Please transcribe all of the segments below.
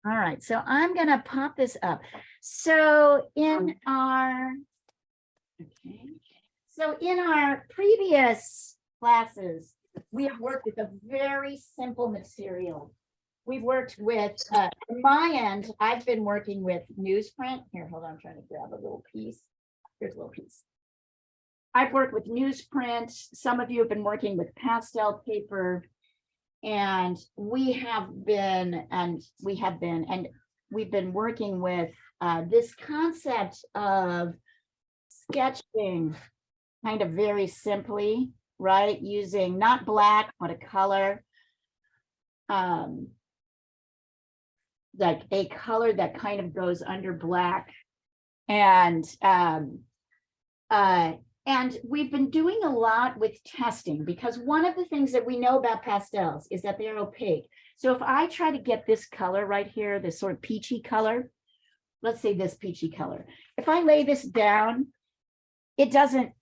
All right, so I'm gonna pop this up. So in our, okay, so in our previous classes, we have worked with a very simple material. We've worked with, on my end, I've been working with newsprint. Here, hold on, I'm trying to grab a little piece. Here's a little piece. I've worked with newsprint. Some of you have been working with pastel paper. And we've been working with this concept of sketching kind of very simply, right? Using not black, but a color, like a color that kind of goes under black. And we've been doing a lot with testing, because one of the things that we know about pastels is that they're opaque. So if I try to get this color right here, this sort of peachy color, let's say this peachy color, if I lay this down, it doesn't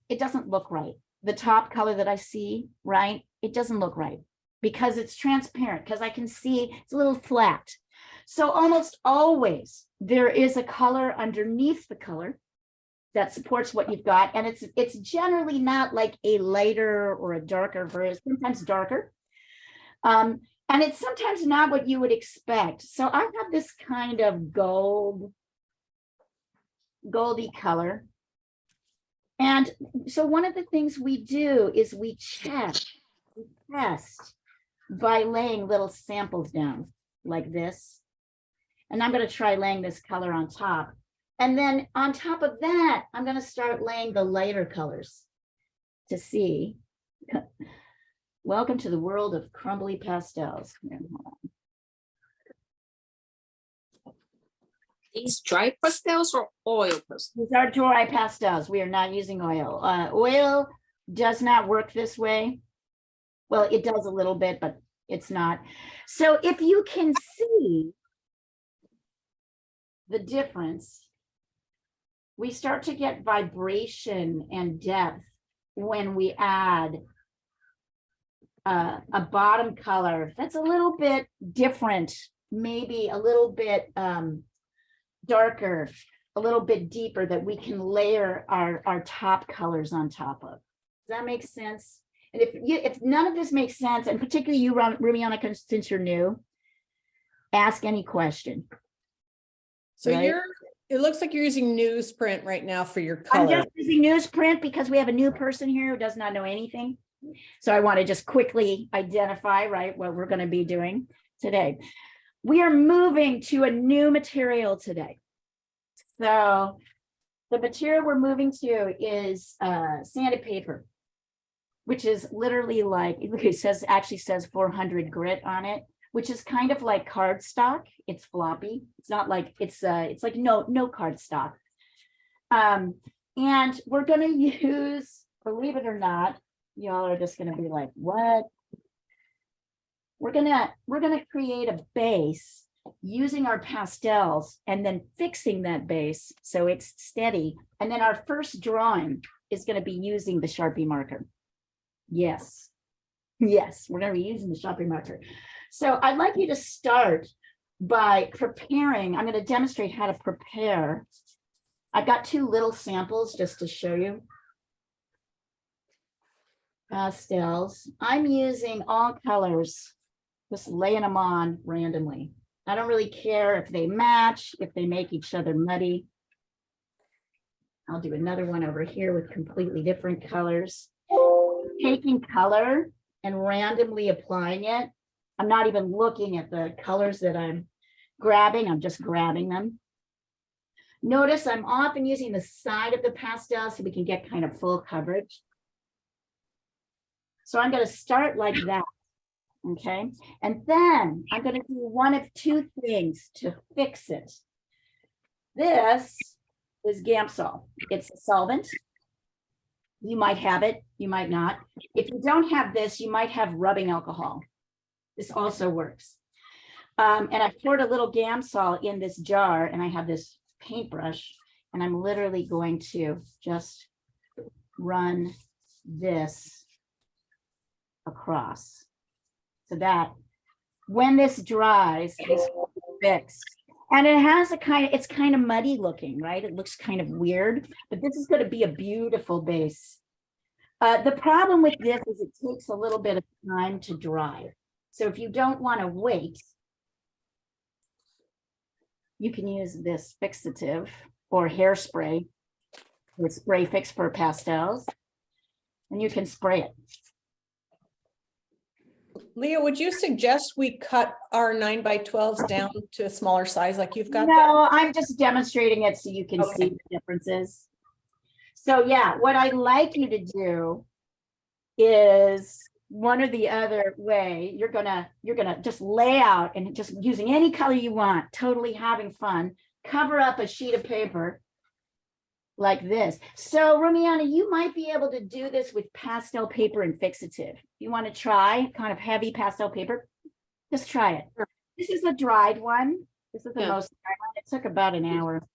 look right. The top color that I see, right? It doesn't look right because it's transparent, because I can see it's a little flat. So almost always there is a color underneath the color that supports what you've got. And it's generally not like a lighter or a darker version, sometimes darker. And it's sometimes not what you would expect. So I have this kind of goldy color. And so one of the things we do is we test by laying little samples down like this. And I'm going to try laying this color on top. And then on top of that, I'm going to start laying the lighter colors to see. Welcome to the world of crumbly pastels. These dry pastels or oil pastels? These are dry pastels. We are not using oil. Oil does not work this way. Well, it does a little bit, but it's not. So if you can see the difference, we start to get vibration and depth when we add a bottom color that's a little bit different, maybe a little bit darker, a little bit deeper, that we can layer our top colors on top of. Does that make sense? And if none of this makes sense, and particularly you, Rumiana, since you're new, ask any question. So right? It looks like you're using newsprint right now for your color. I'm just using newsprint because we have a new person here who does not know anything. So I want to just quickly identify, right, what we're going to be doing today. We are moving to a new material today. So the material we're moving to is sanded paper, which is literally like, it actually says 400 grit on it, which is kind of like cardstock. It's floppy. It's not like it's like no cardstock. And we're going to use, believe it or not, y'all are just going to be like, what? We're going to create a base using our pastels and then fixing that base so it's steady. And then our first drawing is going to be using the Sharpie marker. Yes, we're going to be using the Sharpie marker. So I'd like you to start by preparing. I'm going to demonstrate how to prepare. I've got two little samples just to show you. Pastels. I'm using all colors, just laying them on randomly. I don't really care if they match, if they make each other muddy. I'll do another one over here with completely different colors. Taking color and randomly applying it. I'm not even looking at the colors that I'm grabbing. I'm just grabbing them. Notice I'm often using the side of the pastel so we can get kind of full coverage. So I'm going to start like that. Okay. And then I'm going to do one of two things to fix it. This is Gamsol. It's a solvent. You might have it, you might not. If you don't have this, you might have rubbing alcohol. This also works. And I've poured a little Gamsol in this jar, and I have this paintbrush, and I'm literally going to just run this across so that when this dries, this will be fixed. And it has a kind of, it's kind of muddy looking, right? It looks kind of weird, but this is going to be a beautiful base. The problem with this is it takes a little bit of time to dry. So if you don't want to wait, you can use this fixative or hairspray with spray fix for pastels, and you can spray it. Leah, would you suggest we cut our 9x12s down to a smaller size like you've got there? No, I'm just demonstrating it so you can see the differences. So yeah, what I'd like you to do is one or the other way. You're gonna just lay out and just using any color you want, totally having fun, cover up a sheet of paper like this. So Rumiana, you might be able to do this with pastel paper and fixative. You want to try kind of heavy pastel paper? Just try it. This is a dried one. This is the most dried one. It took about an hour.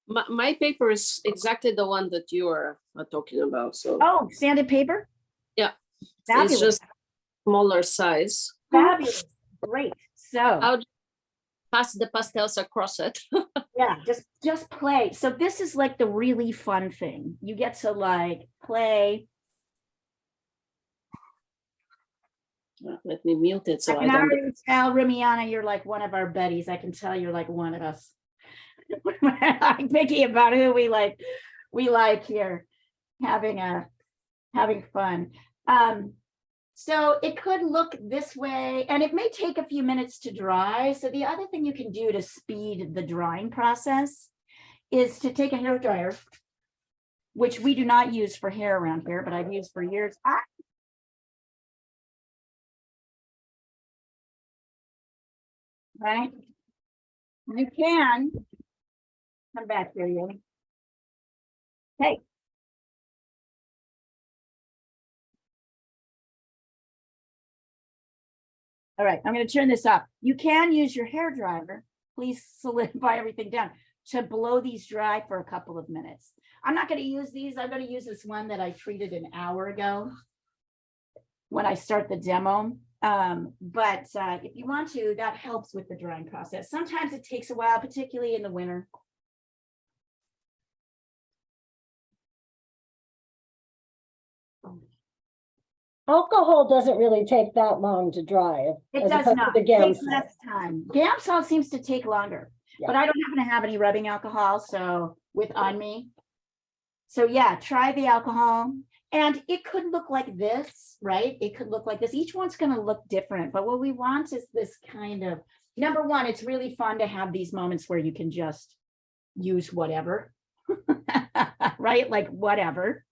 My paper is exactly the one that you are talking about. So Oh, sanded paper? yeah, Fabulous. it's just smaller size. Fabulous. Great. So I'll pass the pastels across it. yeah, just play. So this is like the really fun thing. You get to like play. Let me mute it so I I can don't. already tell Rumiana, you're like one of our buddies. I can tell you're like one of us. I'm thinking about who we like here, having fun. So it could look this way, and it may take a few minutes to dry. So the other thing you can do to speed the drying process is to take a hair dryer, which we do not use for hair around here, but I've used for years. Right? You can come back here, you. Hey. All right, I'm going to turn this up. You can use your hair dryer. Please solidify everything down to blow these dry for a couple of minutes. I'm not going to use these. I'm going to use this one that I treated an hour ago when I start the demo. But if you want to, that helps with the drying process. Sometimes it takes a while, particularly in the winter. Alcohol doesn't really take that long to dry. It as does opposed to not. the It Gam takes salt. less time. Gam salt seems to take longer, Yeah. but I don't happen to have any rubbing alcohol, so on me. So yeah, try the alcohol. And it could look like this, right? It could look like this. Each one's going to look different, but what we want is this kind of, number one, it's really fun to have these moments where you can just use whatever, right? Like whatever.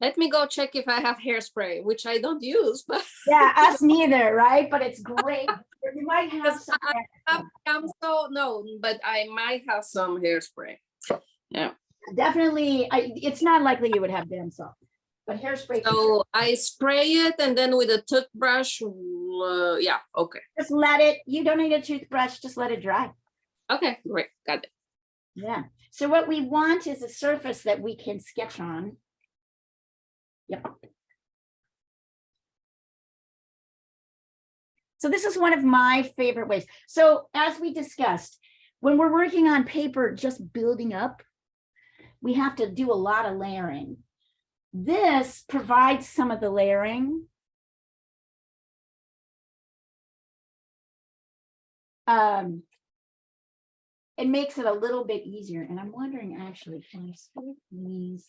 Let me go check if I have hairspray, which I don't use, but Yeah, us neither, right? But it's great. You might have some. so no, but I might have some hairspray. Yeah. Definitely, it's not likely you would have Gam salt, but hairspray. So I spray it and then with a toothbrush. Yeah. Okay. Just let it. You don't need a toothbrush. Just let it dry. Okay. Great. Got it. Yeah. So what we want is a surface that we can sketch on. Yep. So this is one of my favorite ways. So as we discussed, when we're working on paper, just building up, we have to do a lot of layering. This provides some of the layering. It makes it a little bit easier. And I'm wondering, actually, can I split these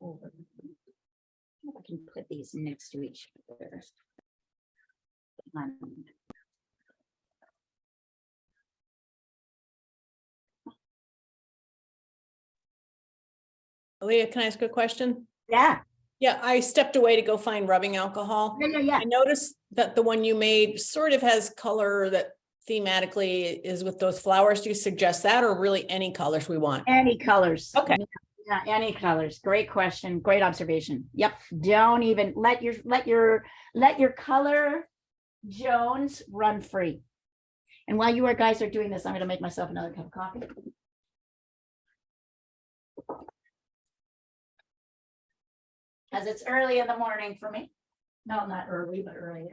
over? I can put these next to each other. Leah, can I ask a question? Yeah. Yeah, I stepped away to go find rubbing alcohol. Yeah. I noticed that the one you made sort of has color that thematically is with those flowers. Do you suggest that, or really any colors we want? Any colors. Okay. Yeah, any colors. Great question. Great observation. Yep. Don't even let your color Jones run free. And while you guys are doing this, I'm going to make myself another cup of coffee. As it's early in the morning for me. No, not early, but early.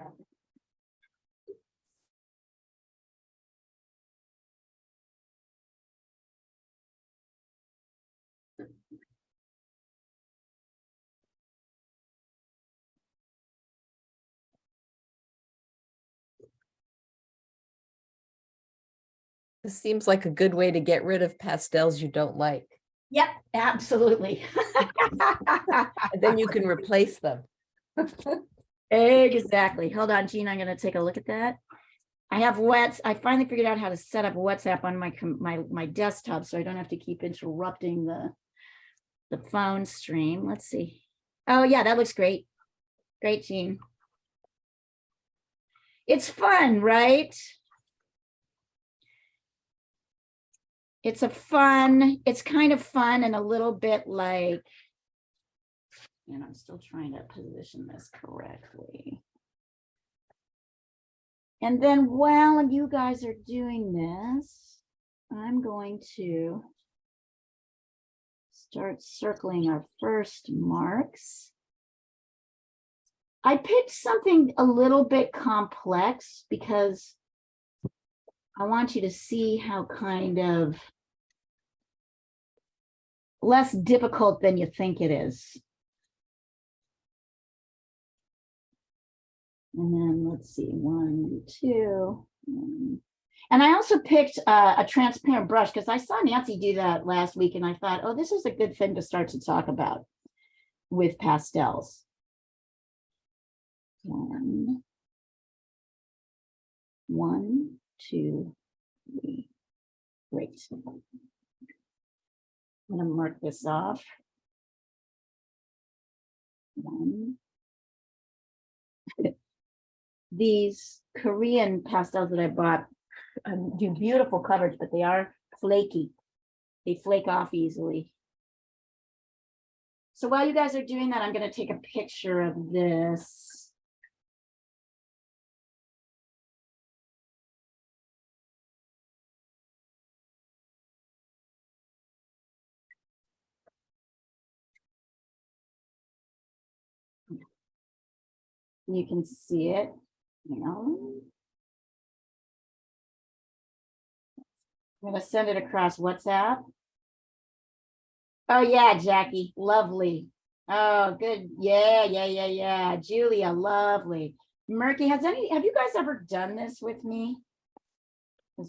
This seems like a good way to get rid of pastels you don't like. Yep, absolutely. And then you can replace them. Exactly. Hold on, Gene, I'm gonna take a look at that. I have I finally figured out how to set up WhatsApp on my desktop, so I don't have to keep interrupting the phone stream. Let's see. Oh yeah, that looks great. Great, Gene. It's fun, right? It's kind of fun and a little bit like, and I'm still trying to position this correctly. And then while you guys are doing this, I'm going to start circling our first marks. I picked something a little bit complex because I want you to see how kind of less difficult than you think it is. And then let's see, 1, 2. And I also picked a transparent brush because I saw Nancy do that last week and I thought, oh, this is a good thing to start to talk about with pastels. 1, 2, 3. Great. I'm going to mark this off. 1. These Korean pastels that I bought do beautiful coverage, but they are flaky. They flake off easily. So while you guys are doing that, I'm going to take a picture of this. You can see it, you know. I'm going to send it across WhatsApp. Oh yeah, Jackie, lovely. Oh, good. Yeah. Julia, lovely. Murky, have you guys ever done this with me?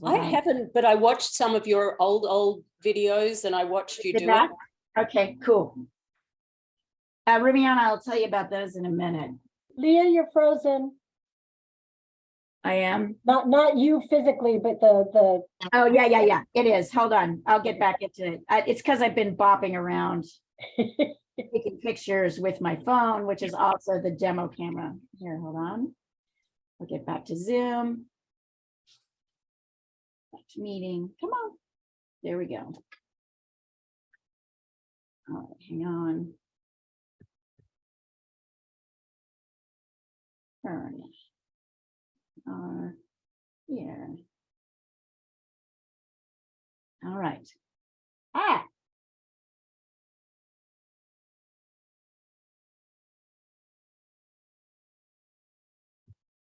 I haven't, but I watched some of your old videos and I watched you do it. Okay, cool. Rubiana, I'll tell you about those in a minute. Leah, you're frozen. I am. Not you physically, but the. Oh yeah. It is. Hold on. I'll get back into it. It's because I've been bopping around taking pictures with my phone, which is also the demo camera. Here, hold on. I'll get back to Zoom. Back to meeting. Come on. There we go. All right, hang on. Turn. Here. All right.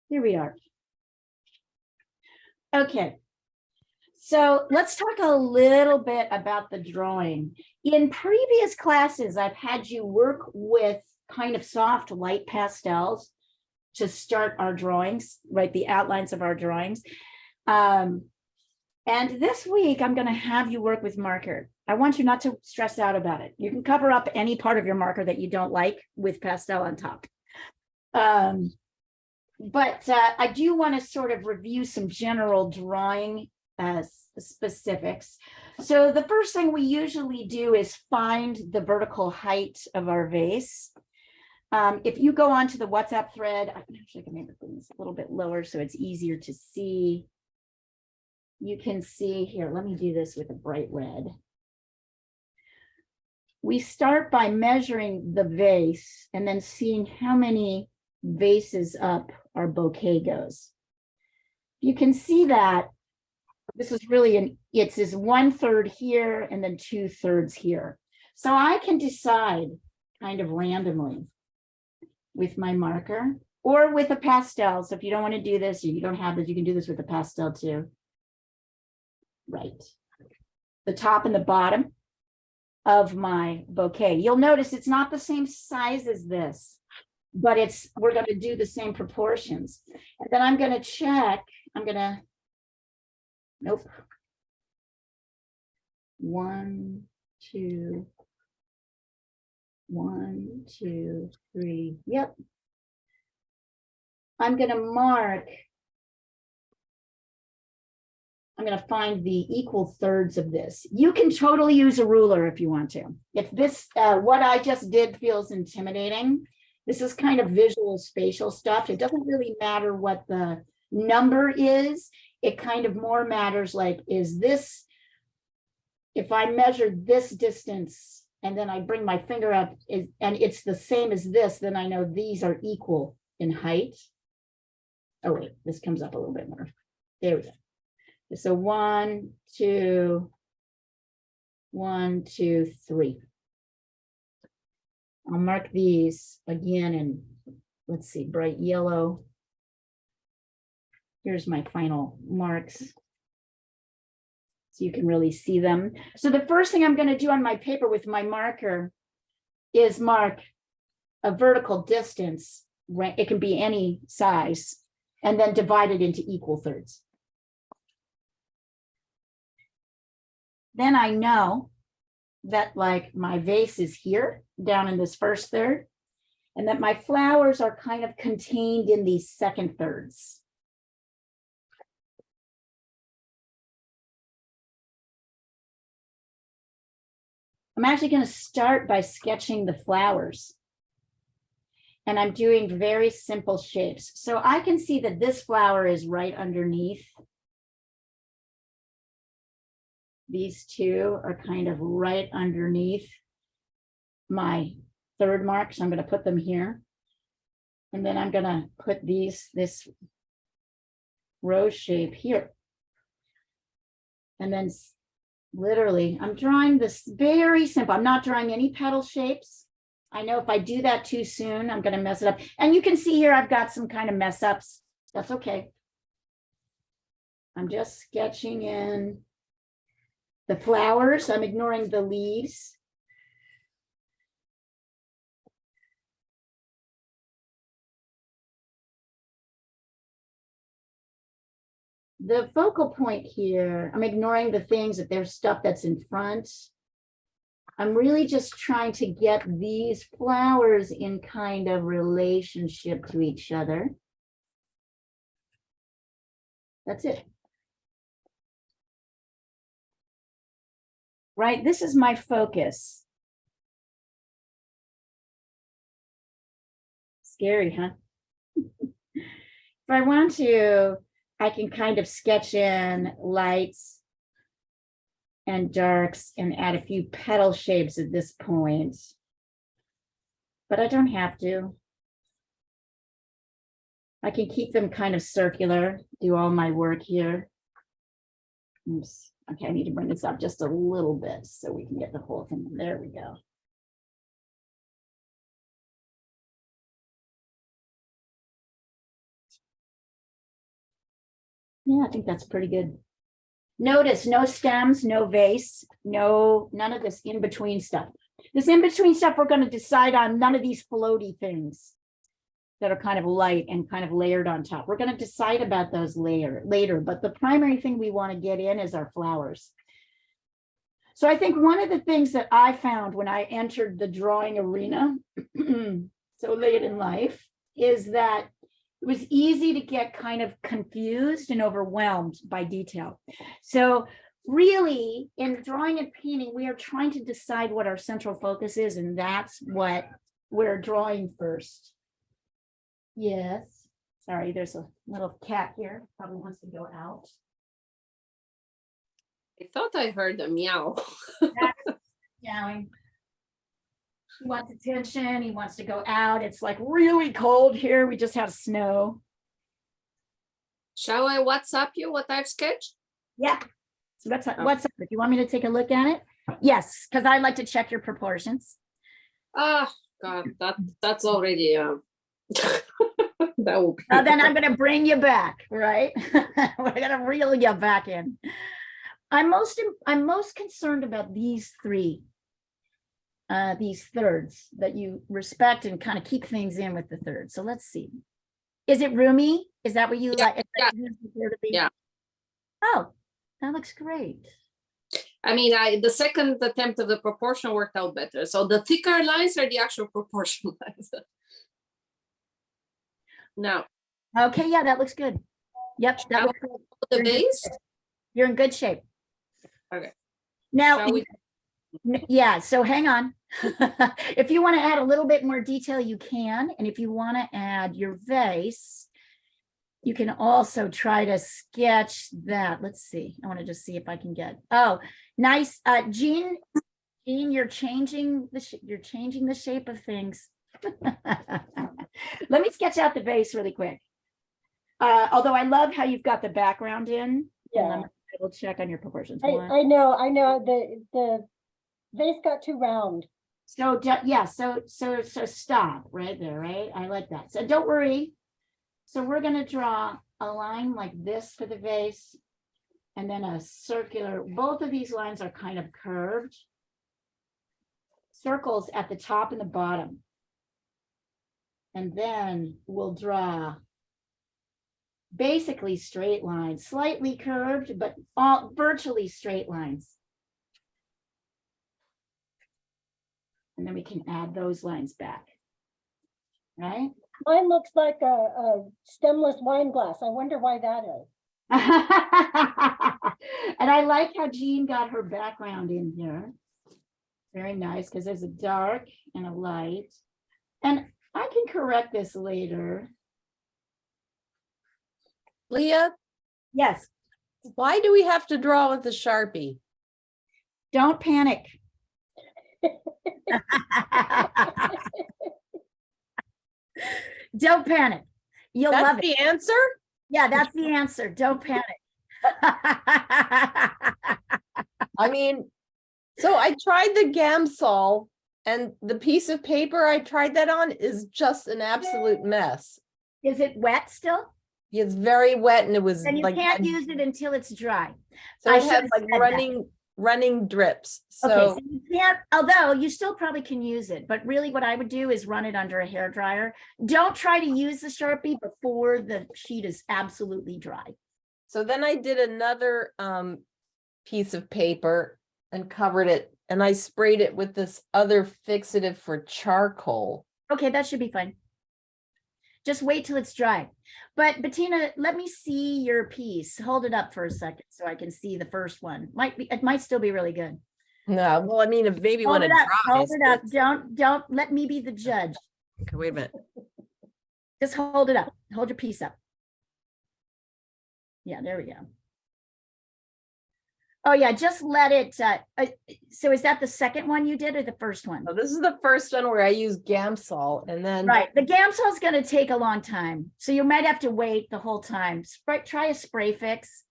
Here we are. Okay. So let's talk a little bit about the drawing. In previous classes, I've had you work with kind of soft light pastels to start our drawings, right? The outlines of our drawings. And this week, I'm going to have you work with marker. I want you not to stress out about it. You can cover up any part of your marker that you don't like with pastel on top. But I do want to sort of review some general drawing specifics. So the first thing we usually do is find the vertical height of our vase. If you go onto the WhatsApp thread, I can actually make this a little bit lower so it's easier to see. You can see here, let me do this with a bright red. We start by measuring the vase and then seeing how many vases up our bouquet goes. You can see that this is really it's 1/3 here and then 2/3 here. So I can decide kind of randomly with my marker or with a pastel. So if you don't want to do this or you don't have this, you can do this with a pastel too. Right. The top and the bottom of my bouquet. You'll notice it's not the same size as this, but we're going to do the same proportions. And then I'm going to check. Nope. 1, 2, 1, 2, 3. Yep. I'm going to mark. I'm going to find the equal thirds of this. You can totally use a ruler if you want to. If this, what I just did feels intimidating, this is kind of visual spatial stuff. It doesn't really matter what the number is. It kind of more matters like, is this, if I measure this distance and then I bring my finger up and it's the same as this, then I know these are equal in height. Oh wait, this comes up a little bit more. There we go. So 1, 2, 1, 2, 3. I'll mark these again in, let's see, bright yellow. Here's my final marks. So you can really see them. So the first thing I'm going to do on my paper with my marker is mark a vertical distance. It can be any size, and then divide it into equal thirds. Then I know that like my vase is here down in this first third, and that my flowers are kind of contained in these second thirds. I'm actually going to start by sketching the flowers. And I'm doing very simple shapes. So I can see that this flower is right underneath. These two are kind of right underneath my third mark. So I'm going to put them here. And then I'm going to put this rose shape here. And then literally, I'm drawing this very simple. I'm not drawing any petal shapes. I know if I do that too soon, I'm going to mess it up. And you can see here, I've got some kind of mess ups. That's okay. I'm just sketching in the flowers. I'm ignoring the leaves. The focal point here, I'm ignoring the things that there's stuff that's in front. I'm really just trying to get these flowers in kind of relationship to each other. That's it. Right, this is my focus. Scary, huh? If I want to, I can kind of sketch in lights and darks and add a few petal shapes at this point, but I don't have to. I can keep them kind of circular, do all my work here. Oops. Okay, I need to bring this up just a little bit so we can get the whole thing. There we go. Yeah, I think that's pretty good. Notice no stems, no vase, none of this in-between stuff. This in-between stuff, we're going to decide on none of these floaty things that are kind of light and kind of layered on top. We're going to decide about those later, but the primary thing we want to get in is our flowers. So I think one of the things that I found when I entered the drawing arena so late in life is that it was easy to get kind of confused and overwhelmed by detail. So really, in drawing and painting, we are trying to decide what our central focus is, and that's what we're drawing first. Yes. Sorry, there's a little cat here. Probably wants to go out. I thought I heard a meow. Meowing. He wants attention. He wants to go out. It's like really cold here. We just had snow. Shall I WhatsApp you what I've sketched? Yeah. So what's up? If you want me to take a look at it? Yes, because I like to check your proportions. Ah, God, that's already that will be. Then I'm going to bring you back, right? We're going to reel you back in. I'm most concerned about these three. These thirds that you respect and kind of keep things in with the third. So let's see. Is it roomy? Is that what you like? Yeah. Yeah. Oh, that looks great. I mean, the second attempt of the proportion worked out better. So the thicker lines are the actual proportion lines. Now, Okay, yeah, that looks good. Yep, that shall looks we good. go to the You're in good base? shape. You're in good shape. Okay. Now, Shall we? yeah, so hang on. If you want to add a little bit more detail, you can. And if you want to add your vase, you can also try to sketch that. Let's see. I want to just see if I can get. Oh, nice. Jean, you're changing the shape of things. Let me sketch out the vase really quick. Although I love how you've got the background in. Yeah. And I'm gonna double check on your proportions. I know, the vase got too round. So yeah, so stop right there, right? I like that. So don't worry. So we're gonna draw a line like this for the vase, and then a circular. Both of these lines are kind of curved. Circles at the top and the bottom. And then we'll draw basically straight lines, slightly curved, but all virtually straight lines. And then we can add those lines back. Right? Mine looks like a stemless wine glass. I wonder why that is. And I like how Jean got her background in here. Very nice, because there's a dark and a light. And I can correct this later. Leah, Yes, why do we have to draw with the Sharpie? don't panic. Don't panic. You'll That's love it. the answer? Yeah, that's the answer. Don't panic. I mean, so I tried the Gamsol and the piece of paper I tried that on is just an absolute mess. Is it wet still? It's very wet and it was Then you like, can't use it until it's dry. so I it should had have like said that. running drips. Okay, So so you can't, although you still probably can use it, but really what I would do is run it under a hair dryer. Don't try to use the Sharpie before the sheet is absolutely dry. so then I did another piece of paper and covered it and I sprayed it with this other fixative for charcoal. Okay, that should be fine. Just wait till it's dry. But Bettina, let me see your piece. Hold it up for a second so I can see the first one. It might still be really good. No, well, I mean, if maybe Hold when it it up, hold dries. it up. Don't let me be the judge. Okay, wait a minute. Just hold it up. Hold your piece up. Yeah, there we go. Oh yeah, just let it, so is that the second one you did or the first one? So this is the first one where I use Gamsol and then Right, the Gamsol is gonna take a long time, so you might have to wait the whole time. Try a spray fix.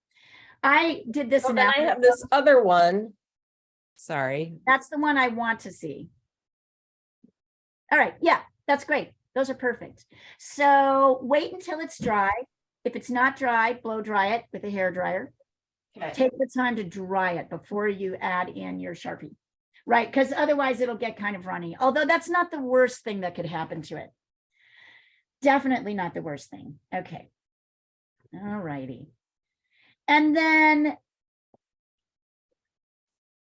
I did this. so then I have this other one. Sorry. That's the one I want to see. All right, yeah, that's great. Those are perfect. So wait until it's dry. If it's not dry, blow dry it with a hair dryer. Okay. Take the time to dry it before you add in your Sharpie, right? Because otherwise it'll get kind of runny. Although that's not the worst thing that could happen to it. Definitely not the worst thing. Okay. All righty. And then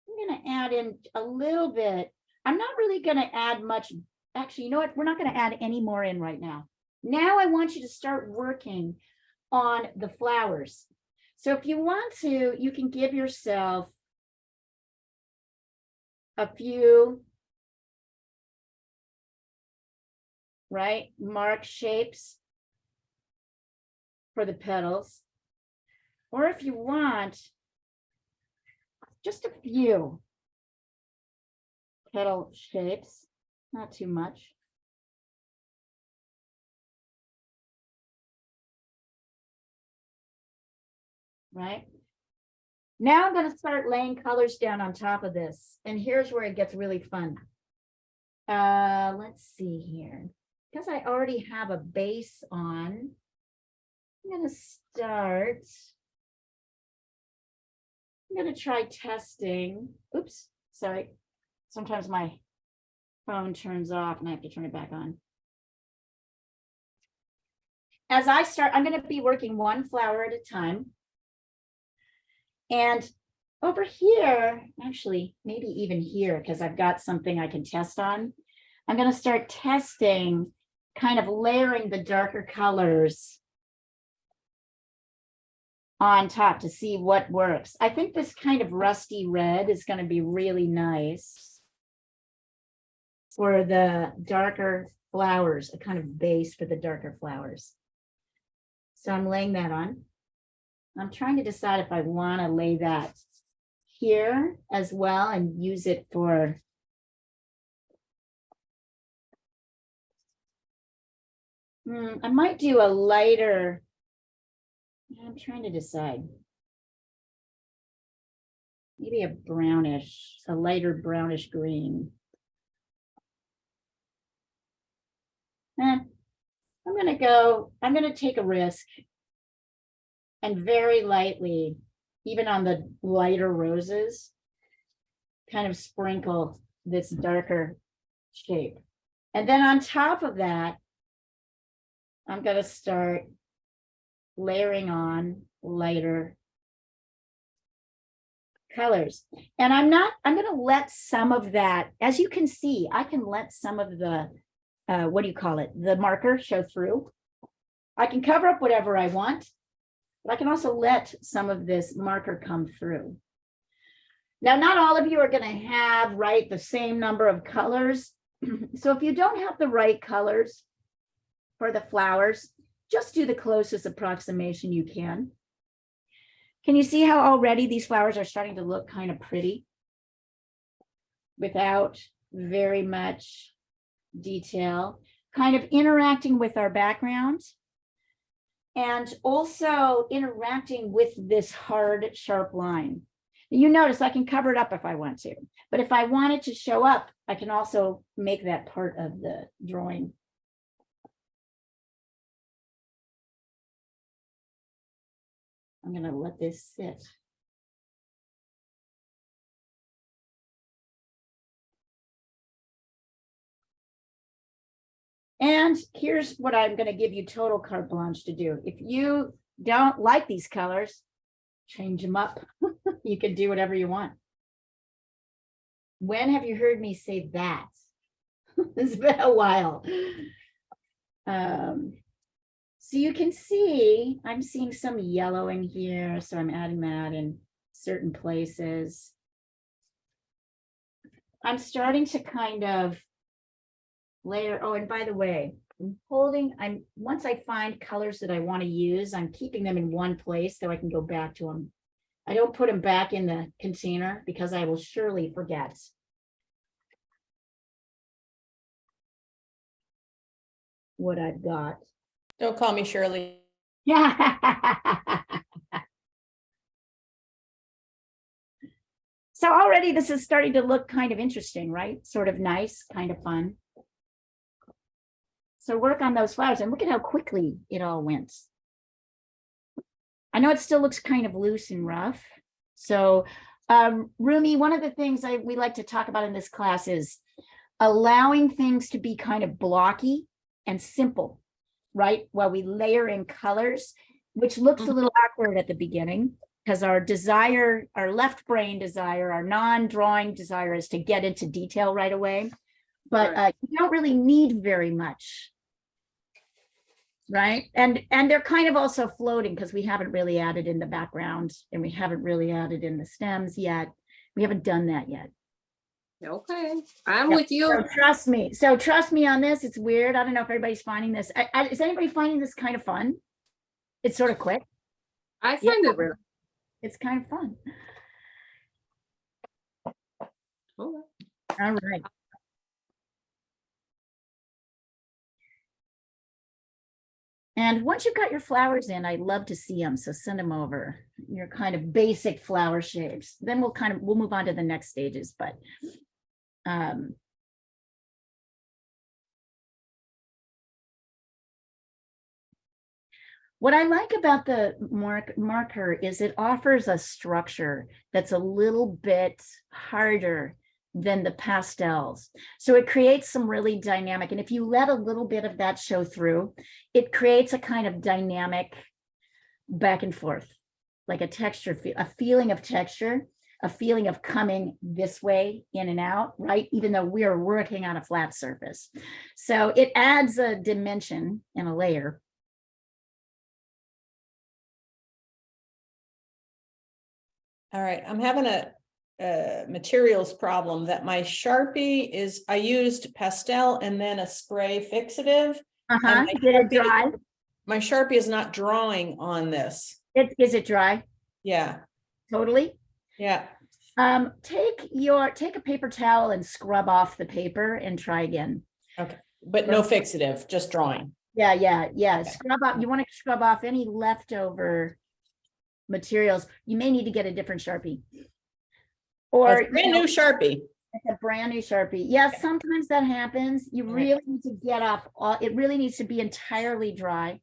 I'm going to add in a little bit. I'm not really going to add much. Actually, you know what? We're not going to add any more in right now. Now I want you to start working on the flowers. So if you want to, you can give yourself a few, right, mark shapes for the petals. Or if you want, just a few petal shapes, not too much. Right? Now I'm going to start laying colors down on top of this. And here's where it gets really fun. Let's see here. Because I already have a base on, I'm going to start. I'm going to try testing. Oops, sorry. Sometimes my phone turns off and I have to turn it back on. As I start, I'm going to be working one flower at a time. And over here, actually, maybe even here, because I've got something I can test on. I'm going to start testing, kind of layering the darker colors on top to see what works. I think this kind of rusty red is going to be really nice for the darker flowers, a kind of base for the darker flowers. So I'm laying that on. I'm trying to decide if I want to lay that here as well and use it for I might do a lighter. I'm trying to decide. Maybe a brownish, a lighter brownish green. I'm gonna take a risk and very lightly, even on the lighter roses, kind of sprinkle this darker shape. And then on top of that, I'm gonna start layering on lighter colors. And I'm gonna let some of that, as you can see, I can let some of the, what do you call it? The marker show through. I can cover up whatever I want, but I can also let some of this marker come through. Now, not all of you are gonna have, right, the same number of colors. So if you don't have the right colors for the flowers, just do the closest approximation you can. Can you see how already these flowers are starting to look kind of pretty without very much detail, kind of interacting with our background and also interacting with this hard, sharp line. You notice I can cover it up if I want to, but if I want it to show up, I can also make that part of the drawing. I'm going to let this sit. And here's what I'm going to give you total carte blanche to do. If you don't like these colors, change them up. You can do whatever you want. When have you heard me say that? It's been a while. So you can see, I'm seeing some yellow in here, so I'm adding that in certain places. I'm starting to kind of layer. Oh, and by the way, once I find colors that I want to use, I'm keeping them in one place so I can go back to them. I don't put them back in the container because I will surely forget. What I've got. Don't call me Shirley. Yeah. So already this is starting to look kind of interesting, right? Sort of nice, kind of fun. So work on those flowers and look at how quickly it all went. I know it still looks kind of loose and rough. So Rumi, one of the things we like to talk about in this class is allowing things to be kind of blocky and simple, right? While we layer in colors, which looks a little awkward at the beginning because our desire, our left brain desire, our non-drawing desire is to get into detail right away. But you don't really need very much, right? And they're kind of also floating because we haven't really added in the background and we haven't really added in the stems yet. We haven't done that yet. Okay, I'm with you. So trust me. So trust me on this. It's weird. I don't know if everybody's finding this. Is anybody finding this kind of fun? It's sort of quick. I find it real. It's kind of fun. Okay. All right. And once you've got your flowers in, I'd love to see them. So send them over, your kind of basic flower shapes. Then we'll move on to the next stages. But what I like about the marker is it offers a structure that's a little bit harder than the pastels. So it creates some really dynamic, and if you let a little bit of that show through, it creates a kind of dynamic back and forth, like a texture, a feeling of texture a feeling of coming this way in and out, right? Even though we're working on a flat surface. So it adds a dimension and a layer. All right, I'm having a materials problem that my Sharpie is, I used Pastel and then a spray fixative. Uh-huh. And Did it dry? my Sharpie is not drawing on this. Is it dry? Yeah, Totally. yeah. Take a paper towel and scrub off the paper and try again. Okay, but no fixative, just drawing. Yeah. Scrub off. You want to scrub off any leftover materials. You may need to get a different Sharpie. Or It's a brand new Sharpie. it's a brand new Sharpie. Yeah, sometimes that happens. You Right. really need to get off all, it really needs to be entirely dry.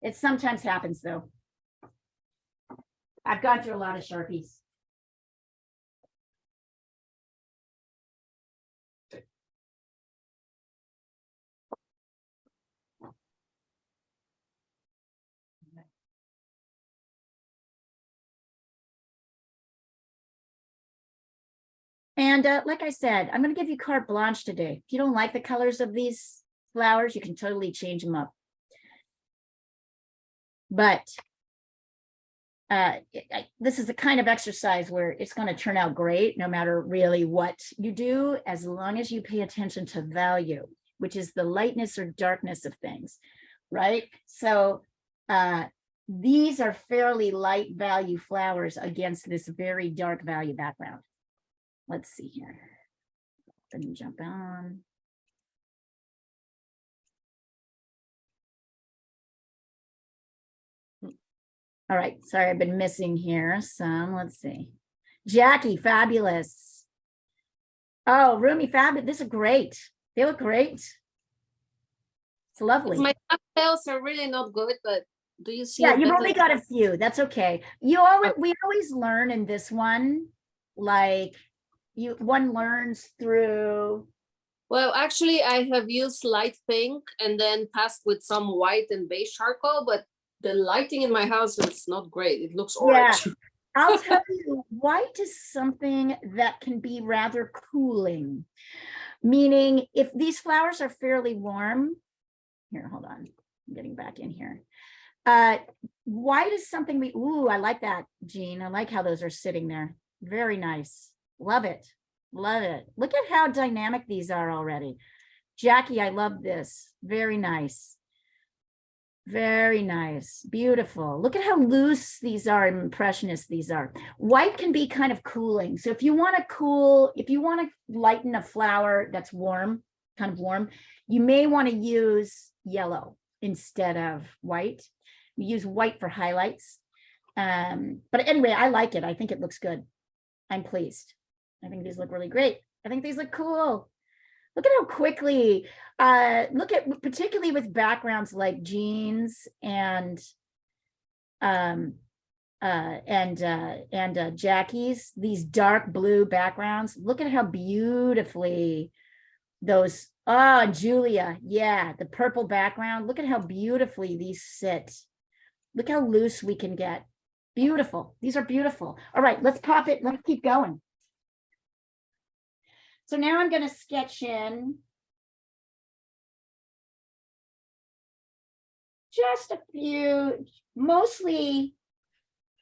It sometimes happens though. I've gone through a lot of Sharpies. And like I said, I'm going to give you carte blanche today. If you don't like the colors of these flowers, you can totally change them up. But this is the kind of exercise where it's going to turn out great, no matter really what you do, as long as you pay attention to value, which is the lightness or darkness of things, right? So these are fairly light value flowers against this very dark value background. Let's see here. Let me jump on. All right, sorry, I've been missing here some. Let's see. Jackie, fabulous. Oh, Rumi, fabulous. This is great. They look great. It's lovely. My pastels are really not good, but do you see? Yeah, a you've better- only got a few. That's okay. We always learn in this one, like one learns through. Well, actually, I have used light pink and then passed with some white and beige charcoal, but the lighting in my house is not great. It looks orange. Yeah, I'll tell you, white is something that can be rather cooling. Meaning if these flowers are fairly warm, here, hold on, I'm getting back in here. White is something I like that, Jean. I like how those are sitting there. Very nice. Love it. Love it. Look at how dynamic these are already. Jackie, I love this. Very nice. Very nice. Beautiful. Look at how loose these are and impressionist these are. White can be kind of cooling. So if you want to lighten a flower that's warm, kind of warm, you may want to use yellow instead of white. We use white for highlights. But anyway, I like it. I think it looks good. I'm pleased. I think these look really great. I think these look cool. Look at how quickly, look at, particularly with backgrounds like Jean's and Jackie's, these dark blue backgrounds. Look at how beautifully those, Julia, yeah, the purple background. Look at how beautifully these sit. Look how loose we can get. Beautiful. These are beautiful. All right, let's pop it. Let's keep going. So now I'm going to sketch in just a few, mostly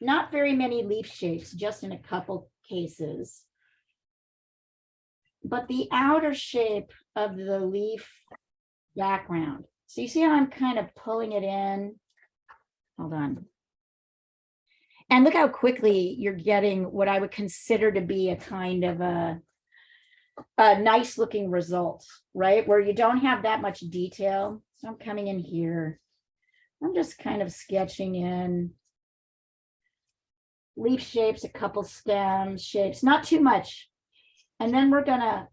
not very many leaf shapes, just in a couple cases. But the outer shape of the leaf background. So you see how I'm kind of pulling it in? Hold on. And look how quickly you're getting what I would consider to be a kind of a nice looking result, right? Where you don't have that much detail. So I'm coming in here. I'm just kind of sketching in leaf shapes, a couple stem shapes, not too much. And then we're gonna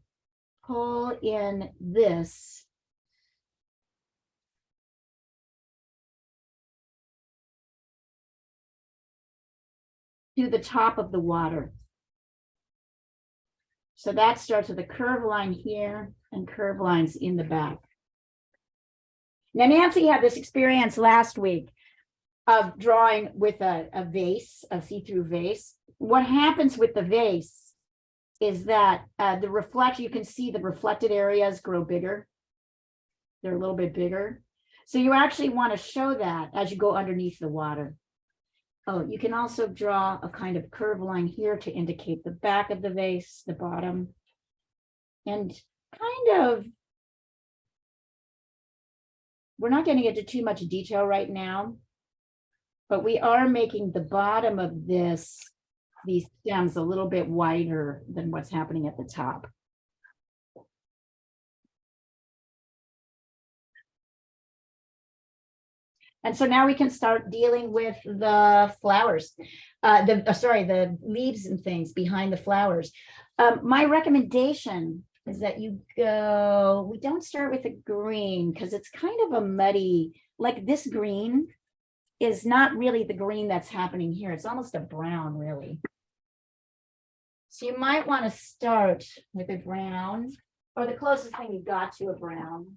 pull in this. To the top of the water. So that starts with a curve line here and curve lines in the back. Now, Nancy had this experience last week of drawing with a vase, a see-through vase. What happens with the vase is that you can see the reflected areas grow bigger. They're a little bit bigger. So you actually want to show that as you go underneath the water. Oh, you can also draw a kind of curve line here to indicate the back of the vase, the bottom, and kind of, we're not getting into too much detail right now, but we are making the bottom of these stems a little bit wider than what's happening at the top. And so now we can start dealing with the flowers, the leaves and things behind the flowers. My recommendation is that we don't start with a green because it's kind of a muddy, like this green is not really the green that's happening here. It's almost a brown, really. So you might want to start with a brown or the closest thing you got to a brown.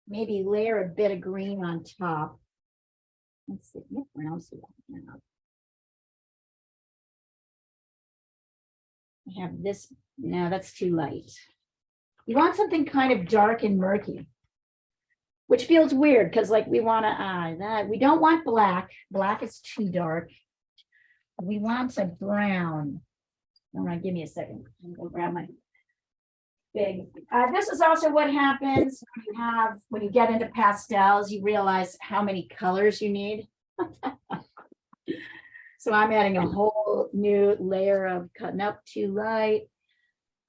Maybe layer a bit of green on top. Let's see, what browns do I have? I have this, no, that's too light. You want something kind of dark and murky, which feels weird because like we want to, we don't want black. Black is too dark. We want a brown. All right, give me a second. I'm gonna grab my big. This is also what happens when you get into pastels, you realize how many colors you need. So I'm adding a whole new layer of cutting up too light.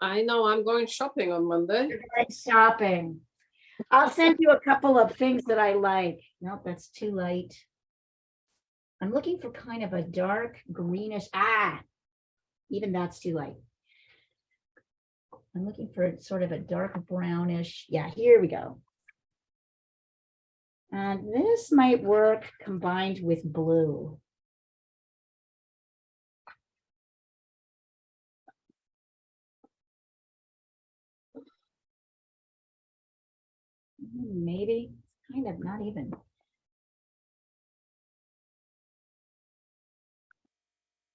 I know, I'm going shopping on Monday. You're going shopping. I'll send you a couple of things that I like. Nope, that's too light. I'm looking for kind of a dark greenish. Even that's too light. I'm looking for sort of a dark brownish. Yeah, here we go. And this might work combined with blue. Maybe, kind of, not even.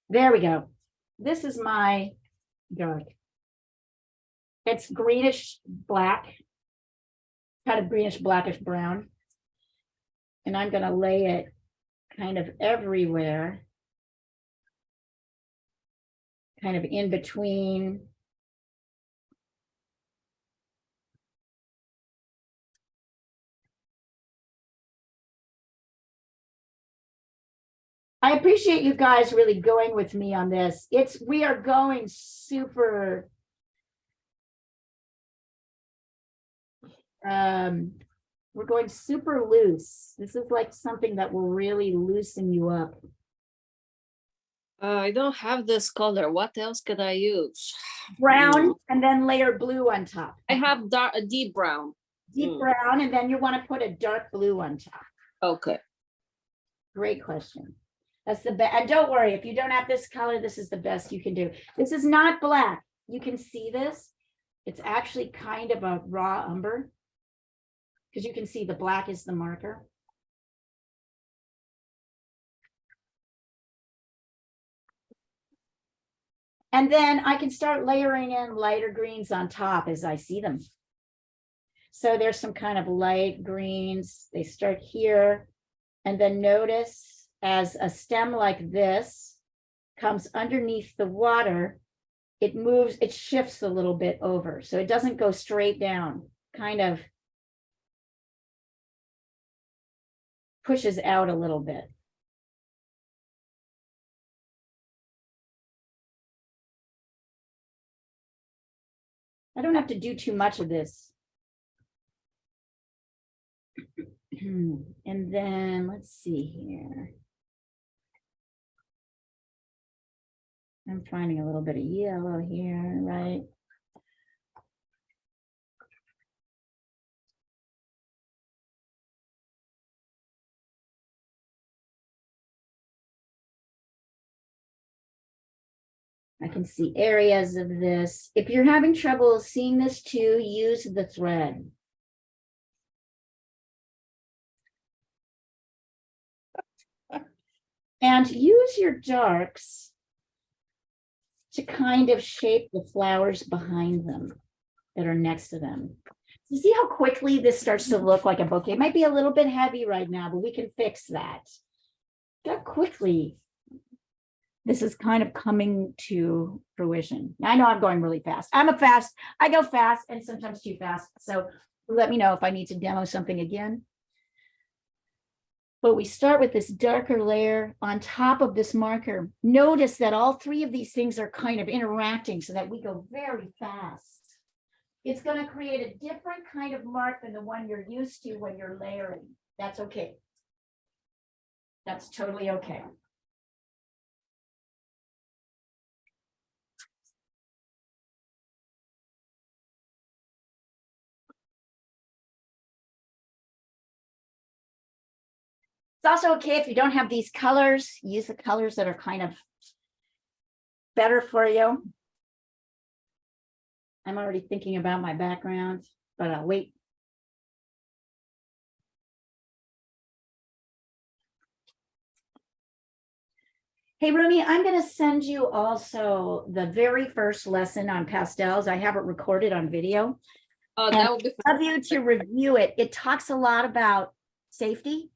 There we go. This is my dark. It's greenish black, kind of greenish blackish brown. And I'm going to lay it kind of everywhere, kind of in between. I appreciate you guys really going with me on this. We are going super we're going super loose. This is like something that will really loosen you up. I don't have this color. What else could I use? Brown and then layer blue on top. I have a deep brown. Deep brown, and then you want to put a dark blue on top. Okay. Great question. That's the best. And don't worry, if you don't have this color, this is the best you can do. This is not black. You can see this. It's actually kind of a raw umber because you can see the black is the marker. And then I can start layering in lighter greens on top as I see them. So there's some kind of light greens. They start here. And then notice as a stem like this comes underneath the water, it moves, it shifts a little bit over. So it doesn't go straight down, kind of pushes out a little bit. I don't have to do too much of this. And then let's see here. I'm finding a little bit of yellow here, right? I can see areas of this. If you're having trouble seeing this too, use the thread. And use your darks to kind of shape the flowers behind them that are next to them. You see how quickly this starts to look like a bouquet? It might be a little bit heavy right now, but we can fix that. Look how quickly this is kind of coming to fruition. I know I'm going really fast. I go fast and sometimes too fast. So let me know if I need to demo something again. But we start with this darker layer on top of this marker. Notice that all three of these things are kind of interacting so that we go very fast. It's going to create a different kind of mark than the one you're used to when you're layering. That's okay. That's totally okay. It's also okay if you don't have these colors, use the colors that are kind of better for you. I'm already thinking about my background, but I'll wait. Hey, Rumi, I'm going to send you also the very first lesson on pastels. I have it recorded on video. Oh, And that would be I'd love you to review it. It talks a lot about safety,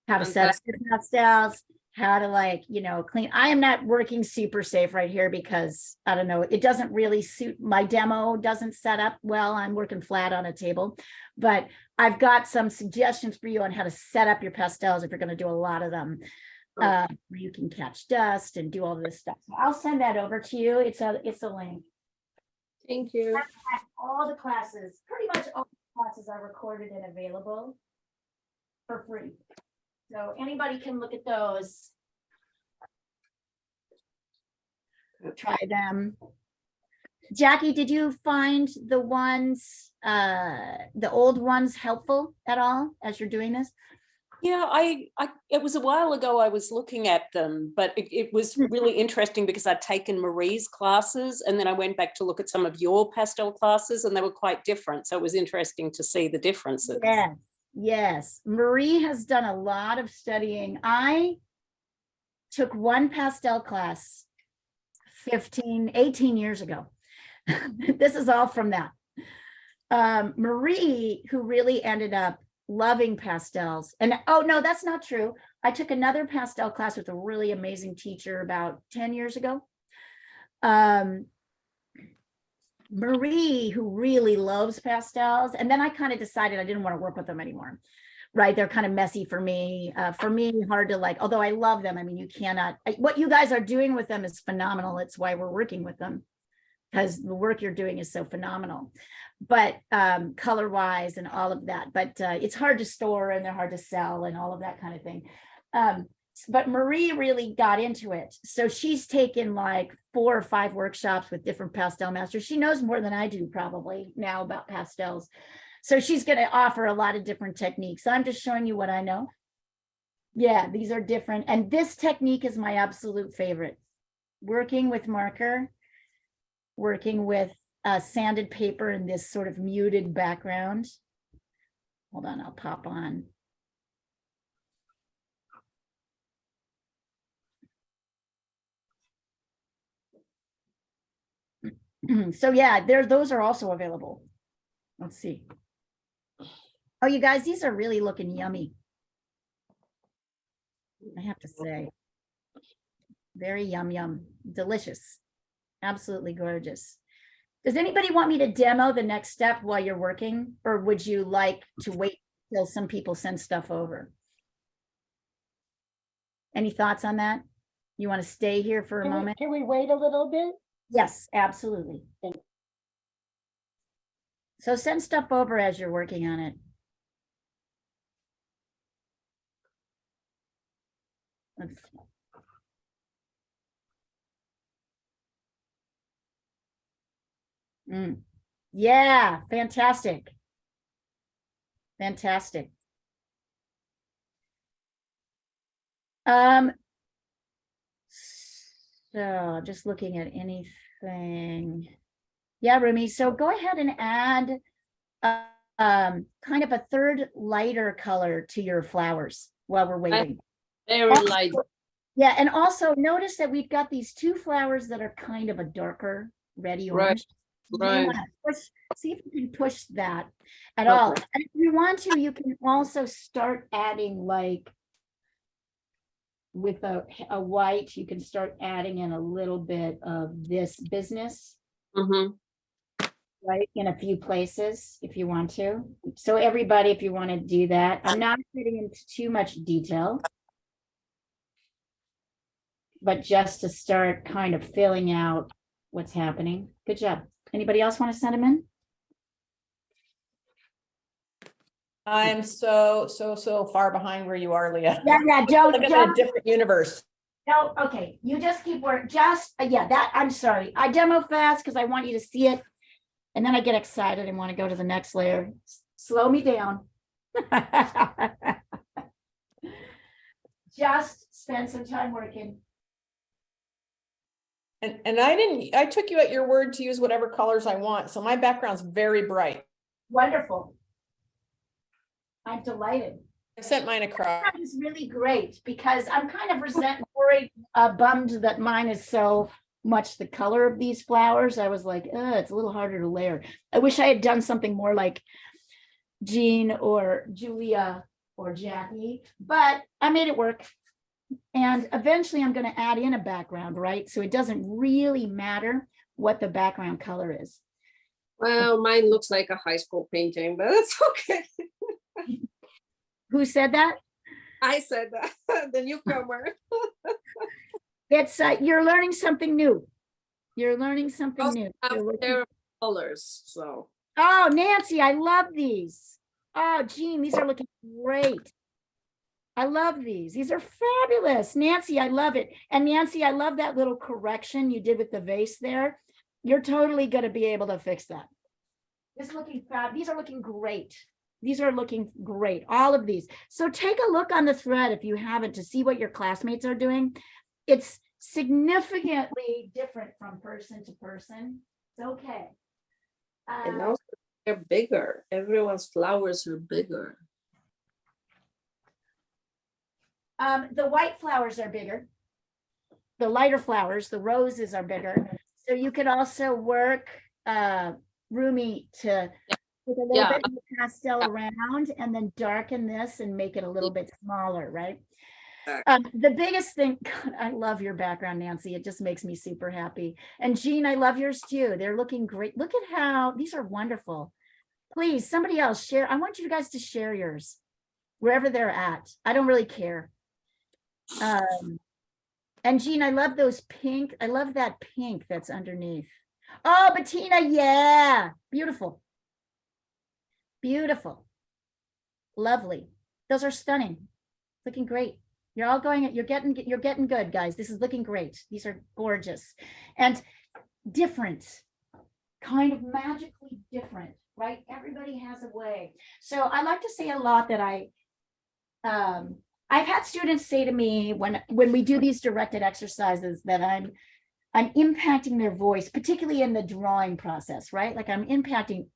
how to set up your pastels, how to clean. I am not working super safe right here because I don't know, it doesn't really suit my demo, doesn't set up well. I'm working flat on a table, but I've got some suggestions for you on how to set up your pastels if you're going to do a lot of them. Where you can catch dust and do all this stuff. So I'll send that over to you. It's a link. Thank you. All the classes, pretty much all the classes are recorded and available for free. So anybody can look at those. Try them. Jackie, did you find the old ones helpful at all as you're doing this? Yeah, it was a while ago I was looking at them, but it was really interesting because I'd taken Marie's classes and then I went back to look at some of your pastel classes and they were quite different. So it was interesting to see the differences. Yes, yes. Marie has done a lot of studying. I took one pastel class 18 years ago. This is all from that. Marie, who really ended up loving pastels. And oh no, that's not true. I took another pastel class with a really amazing teacher about 10 years ago. Marie, who really loves pastels. And then I kind of decided I didn't want to work with them anymore. Right. They're kind of messy for me. Hard to like, although I love them. I mean, you cannot, what you guys are doing with them is phenomenal. It's why we're working with them, because the work you're doing is so phenomenal. But color wise and all of that, but it's hard to store and they're hard to sell and all of that kind of thing. But Marie really got into it. So she's taken like 4 or 5 workshops with different pastel masters. She knows more than I do probably now about pastels. So she's going to offer a lot of different techniques. I'm just showing you what I know. Yeah, these are different. And this technique is my absolute favorite. Working with marker, working with sanded paper in this sort of muted background. Hold on, I'll pop on. So yeah, those are also available. Let's see. Oh, you guys, these are really looking yummy. I have to say, very yum, delicious, absolutely gorgeous. Does anybody want me to demo the next step while you're working, or would you like to wait till some people send stuff over? Any thoughts on that? You want to stay here for a moment? Can we wait a little bit? Yes, absolutely. So send stuff over as you're working on it. Let's see. Yeah, fantastic. Fantastic. So just looking at anything. Yeah, Rumi, so go ahead and add kind of a third lighter color to your flowers while we're waiting. Very Also- light. Yeah, and also notice that we've got these two flowers that are kind of a darker reddy Right, orange. You may right. wanna see if you can push that at all. Okay. And if you want to, you can also start adding like with a white, you can start adding in a little bit of this business, Mm-hmm. right, in a few places if you want to. So everybody, if you want to do that, I'm not getting into too much detail, but just to start kind of filling out what's happening. Good job. Anybody else want to send them in? I'm so far behind where you are, Leah. Yeah, Look at a different universe. No, okay, you just keep working, yeah, that, I'm sorry, I demo fast because I want you to see it. And then I get excited and want to go to the next layer. Slow me down. Just spend some time working. And I took you at your word to use whatever colors I want. So my background's very bright. Wonderful. I'm delighted. I sent mine across. That is really great because I'm kind of worried, bummed that mine is so much the color of these flowers. I was like, it's a little harder to layer. I wish I had done something more like Jean or Julia or Jackie, but I made it work. And eventually I'm going to add in a background, right? So it doesn't really matter what the background color is. Well, mine looks like a high school painting, but it's okay. Who said that? I said that, the newcomer. It's you're learning something new. You're learning something new. Have You're looking- their colors, so. Oh, Nancy, I love these. Oh, Jean, these are looking great. I love these. These are fabulous. Nancy, I love it. And Nancy, I love that little correction you did with the vase there. You're totally going to be able to fix that. This is looking fab. These are looking great. These are looking great. All of these. So take a look on the thread if you haven't to see what your classmates are doing. It's significantly different from person to person. It's okay. And also they're bigger. Everyone's flowers are bigger. The white flowers are bigger. The lighter flowers, the roses are bigger. So you could also work Rumi to with a little Yeah. bit of pastel around and then darken this and make it a little bit smaller, right? The biggest thing, God, I love your background, Nancy. It just makes me super happy. And Jean, I love yours too. They're looking great. Look at how these are wonderful. Please, somebody else share. I want you guys to share yours wherever they're at. I don't really care. And Jean, I love those pink. I love that pink that's underneath. Oh, Bettina, yeah. Beautiful. Beautiful. Lovely. Those are stunning. Looking great. You're all going, you're getting good, guys. This is looking great. These are gorgeous and different, kind of magically different, right? Everybody has a way. So I like to say a lot that I've had students say to me when we do these directed exercises that I'm impacting their voice, particularly in the drawing process, right? Like I'm impacting,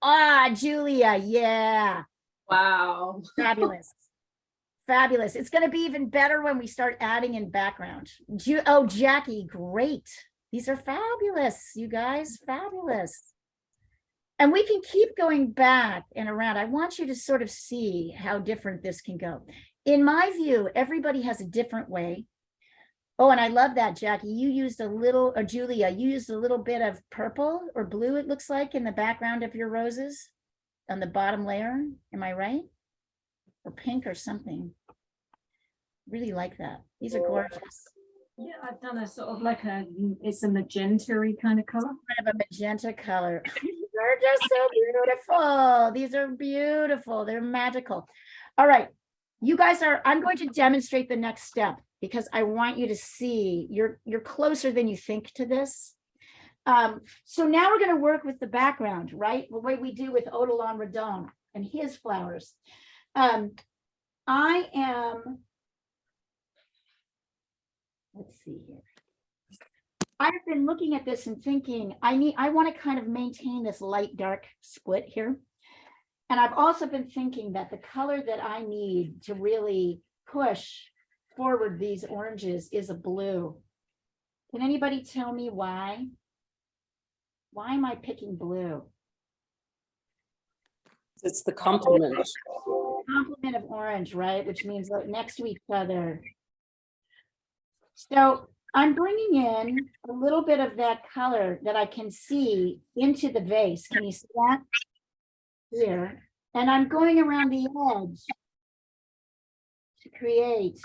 Julia, yeah. Wow. Fabulous. Fabulous. It's going to be even better when we start adding in background. Jackie, great. These are fabulous, you guys, fabulous. And we can keep going back and around. I want you to sort of see how different this can go. In my view, everybody has a different way. Oh, and I love that, Jackie. You used a little, or Julia, you used a little bit of purple or blue, it looks like, in the background of your roses on the bottom layer. Am I right? Or pink or something. Really like that. These are gorgeous. Yeah, I've done a sort of like it's a magenta-y kind of color. Kind of a magenta color. They're just so beautiful. These are beautiful. They're magical. All right. You guys I'm going to demonstrate the next step because I want you to see you're closer than you think to this. So now we're going to work with the background, right? The way we do with Odilon Redon and his flowers. I am, let's see here. I've been looking at this and thinking, I want to kind of maintain this light dark split here. And I've also been thinking that the color that I need to really push forward these oranges is a blue. Can anybody tell me why? Why am I picking blue? It's the complement. Complement of orange, right? Which means like next to each other. So I'm bringing in a little bit of that color that I can see into the vase. Can you see that? Here. And I'm going around the edge to create.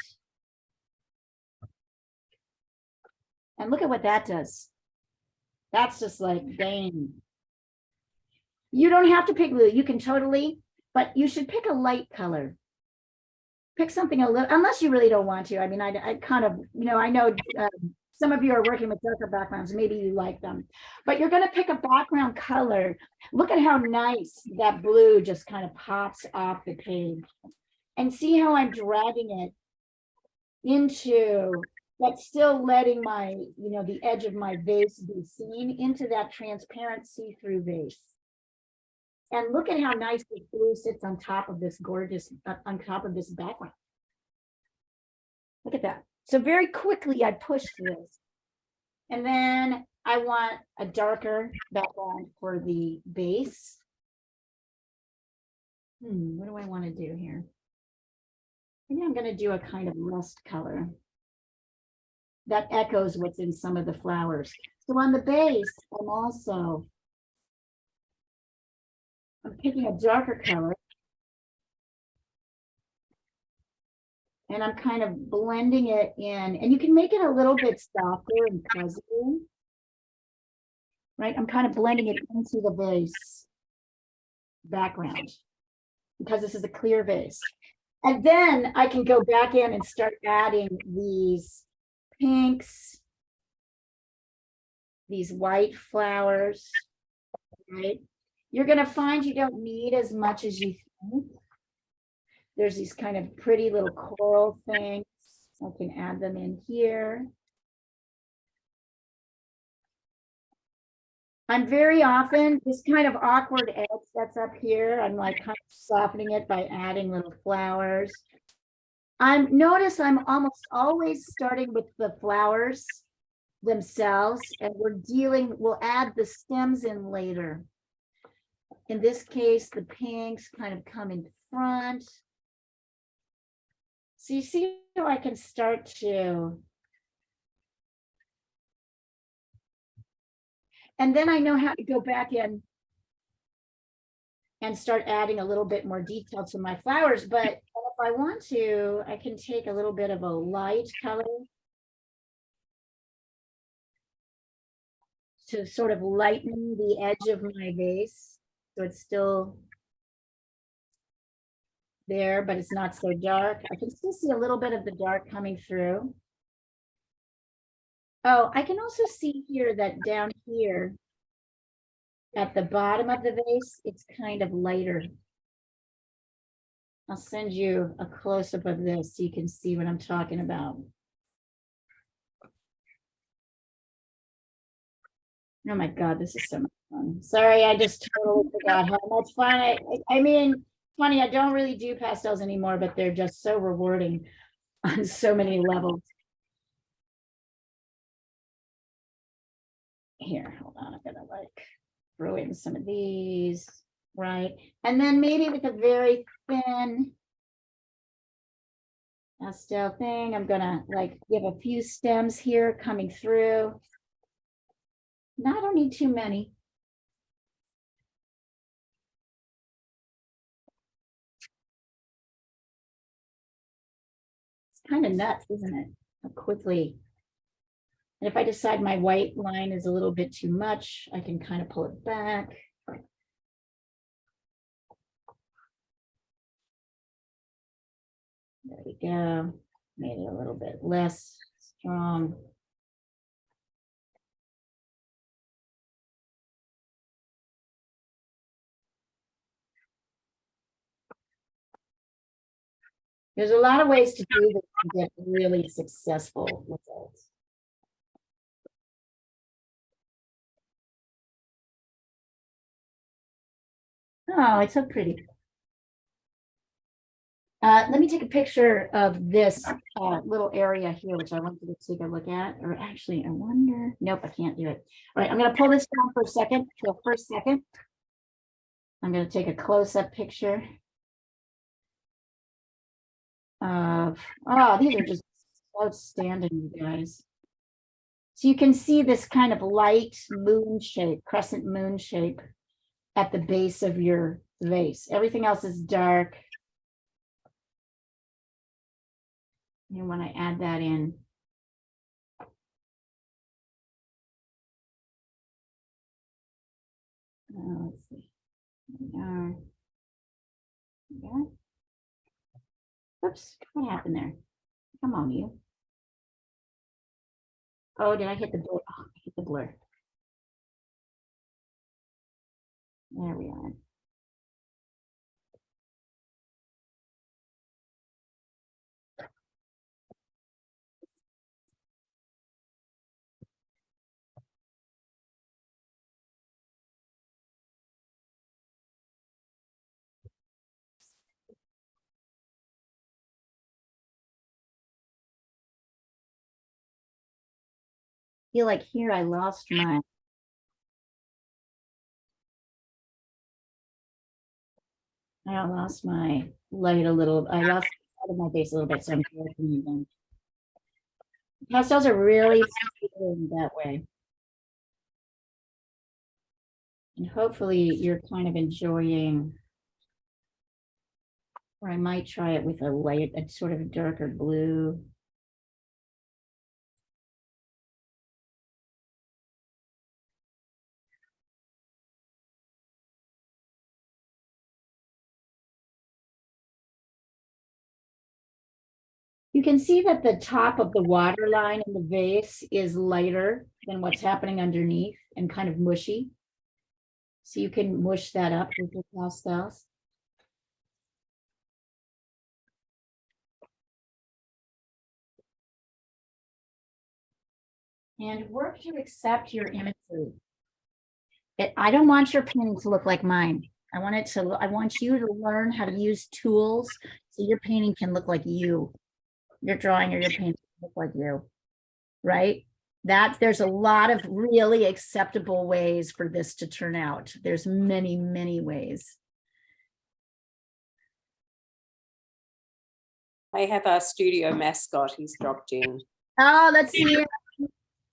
And look at what that does. That's just like, dang. You don't have to pick blue. You can totally, but you should pick a light color. Pick something a little, unless you really don't want to. I mean, I kind of, I know some of you are working with darker backgrounds. Maybe you like them, but you're going to pick a background color. Look at how nice that blue just kind of pops off the page, and see how I'm dragging it into, but still letting my, the edge of my vase be seen into that transparent see-through vase. And look at how nice this blue sits on top of this gorgeous, on top of this background. Look at that. So very quickly I pushed this. And then I want a darker background for the base. What do I want to do here? Maybe I'm going to do a kind of rust color that echoes what's in some of the flowers. So on the base, I'm picking a darker color, and I'm kind of blending it in, and you can make it a little bit softer and fuzzier, right? I'm kind of blending it into the vase background because this is a clear vase. And then I can go back in and start adding these pinks, these white flowers, right? You're going to find you don't need as much as you think. There's these kind of pretty little coral things. I can add them in here. I'm very often, this kind of awkward edge that's up here, I'm like kind of softening it by adding little flowers. Notice I'm almost always starting with the flowers themselves, and we'll add the stems in later. In this case, the pinks kind of come in front. So you see how I can start to, and then I know how to go back in and start adding a little bit more detail to my flowers. But if I want to, I can take a little bit of a light color to sort of lighten the edge of my vase. So it's still there, but it's not so dark. I can still see a little bit of the dark coming through. Oh, I can also see here that down here at the bottom of the vase, it's kind of lighter. I'll send you a close-up of this so you can see what I'm talking about. Oh my God, this is so much fun. Sorry, I just totally forgot how much fun. I mean, funny, I don't really do pastels anymore, but they're just so rewarding on so many levels. Here, hold on, I'm gonna like throw in some of these, right? And then maybe with a very thin pastel thing, I'm gonna like give a few stems here coming through. No, I don't need too many. It's kind of nuts, isn't it? How quickly. And if I decide my white line is a little bit too much, I can kind of pull it back. There we go. Made it a little bit less strong. There's a lot of ways to do this to get really successful results. Oh, it's so pretty. Let me take a picture of this little area here, which I want you to take a look at. Or actually, I wonder. Nope, I can't do it. All right, I'm going to pull this down for a second. For a second, I'm going to take a close-up picture of. Oh, these are just outstanding, you guys. So you can see this kind of light moon shape, crescent moon shape at the base of your vase. Everything else is dark. And when I add that in, let's see. Yeah. Oops, what happened there? Come on, you. Oh, did I hit the blur? Oh, I hit the blur. There we are. Feel like here I lost my. I lost my light a little. I lost part of my base a little bit, so I'm correcting it again. Pastels are really soothing that way. And hopefully you're kind of enjoying, or I might try it with a light, a sort of a darker blue. You can see that the top of the water line in the vase is lighter than what's happening underneath and kind of mushy. So you can mush that up with your pastels. And work to accept your imagery. I don't want your painting to look like mine. I want you to learn how to use tools so your painting can look like you. Your drawing or your painting can look like you, right? There's a lot of really acceptable ways for this to turn out. There's many, many ways. I have our studio mascot. He's dropped in. Oh, let's see.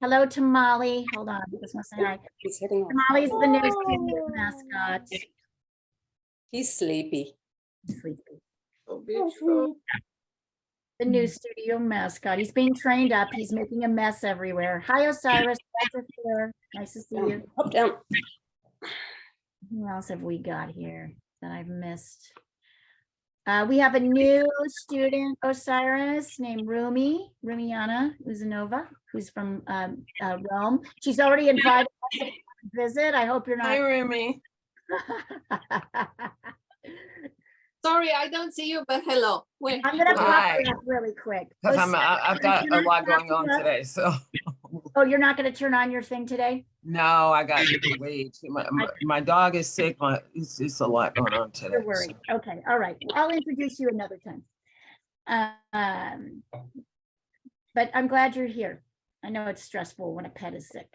Hello to Molly. Hold on. I just want to say hi. He's heading off. Molly's the new studio mascot. He's sleepy. Sleepy. So beautiful. The new studio mascot. He's being trained up. He's making a mess everywhere. Hi, Osiris. Nice to see you. Hop down. Who else have we got here that I've missed? We have a new student, Osiris, named Rumiana Uzanova, who's from Rome. She's already invited us to visit. I hope you're not. Hi, Rumi. Sorry, I don't see you, but hello. Wait. I'm gonna pop Hi. it up really quick. Because Osiris, I've got a lot going on up? today, so. Oh, you're not gonna turn on your thing today? No, I got way too much. My dog is sick. It's a lot going on today. Don't worry. Okay, all right. I'll introduce you another time. But I'm glad you're here. I know it's stressful when a pet is sick.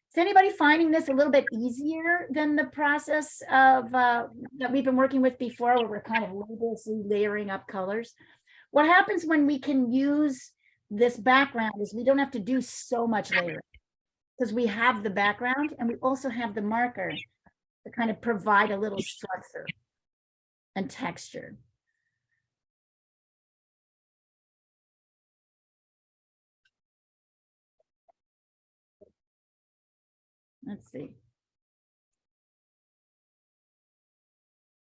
Is anybody finding this a little bit easier than the process of that we've been working with before, where we're kind of laboriously layering up colors? What happens when we can use this background is we don't have to do so much layering because we have the background and we also have the marker to kind of provide a little structure and texture. Let's see.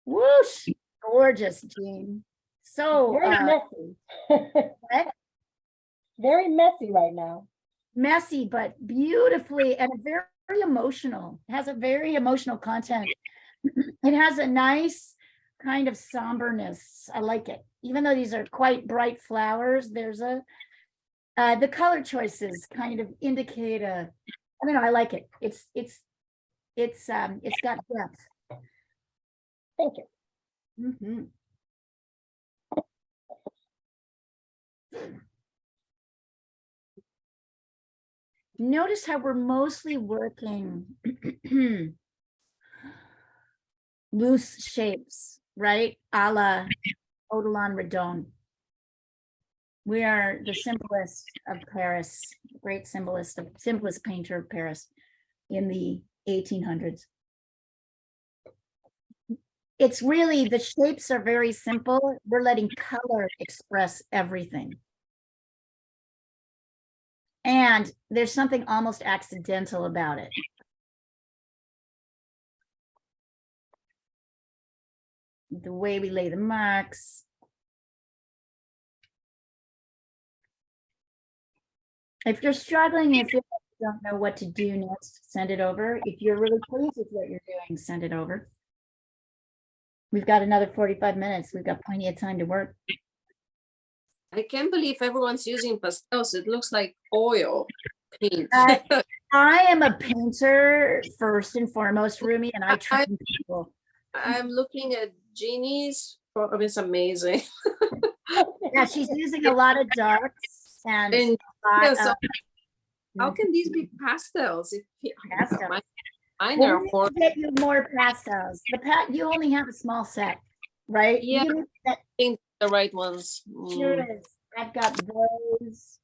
Whoosh! Gorgeous, Jean. So Very messy. what? Very messy right now. Messy, but beautifully and very, very emotional. It has a very emotional content. It has a nice kind of somberness. I like it. Even though these are quite bright flowers, there's a the color choices kind of indicate a I don't know, I like it. It's got depth. Thank you. Mhm. Notice how we're mostly working loose shapes, right? A la Odilon Redon. We are the simplest of Paris, great simplest painter of Paris in the 1800s. It's really, the shapes are very simple. We're letting color express everything. And there's something almost accidental about it. The way we lay the marks. If you're struggling, if you don't know what to do next, send it over. If you're really pleased with what you're doing, send it over. We've got another 45 minutes. We've got plenty of time to work. I can't believe everyone's using pastels. It looks like oil paint. I am a painter first and foremost, Rumi, and I train people. I'm looking at Jeannie's. Oh, it's amazing. Yeah, she's using a lot of darks and And a lot yes, of how can these be pastels? Pastels. Mine Well, are we need for to get you more pastels. You only have a small set, right? Yeah. You need the right ones. Sure is. I've got those.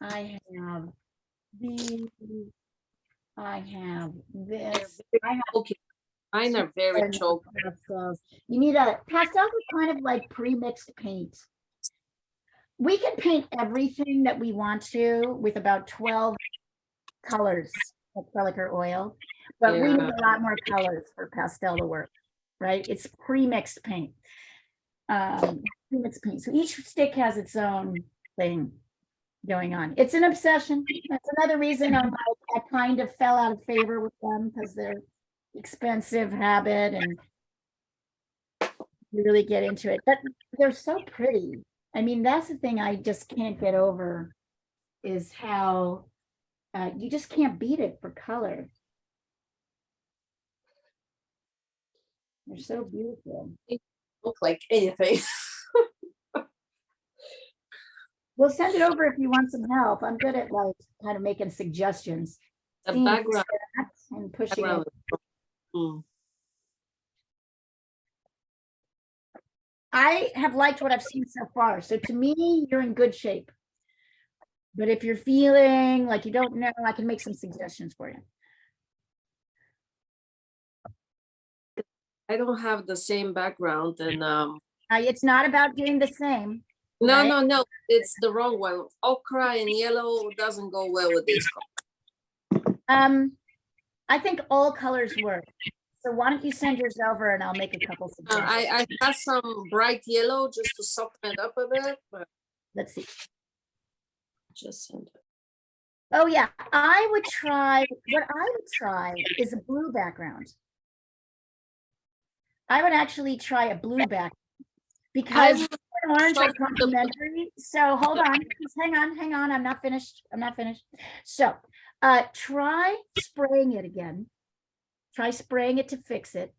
I have these. I have this. I have Okay. Mine are very and choked. pastels. You need pastels are kind of like pre-mixed paint. We can paint everything that we want to with about 12 colors of acrylic or oil, but we need Yeah. a lot more colors for pastel to work, right? It's pre-mixed paint. Pre-mixed paint. So each stick has its own thing going on. It's an obsession. That's another reason I kind of fell out of favor with them, because they're expensive habit and you really get into it. But they're so pretty. I mean, that's the thing I just can't get over, is how you just can't beat it for color. They're so beautiful. Look like anything. Well, send it over if you want some help. I'm good at like kind of making suggestions. The Seeing background. and pushing it. background. Mm. I have liked what I've seen so far. So to me, you're in good shape. But if you're feeling like you don't know, I can make some suggestions for you. I don't have the same background and It's not about doing the same. no, Right. no, it's the wrong one. Ochre and yellow doesn't go well with this color. I think all colors work. So why don't you send yours over and I'll make a couple suggestions. I got some bright yellow just to soften it up a bit, but Let's see. just send it. Oh yeah, what I would try is a blue background. I would actually try a blue background because would orange are start with the- complementary. So hold on, just hang on. I'm not finished. So try spraying it again. Try spraying it to fix it.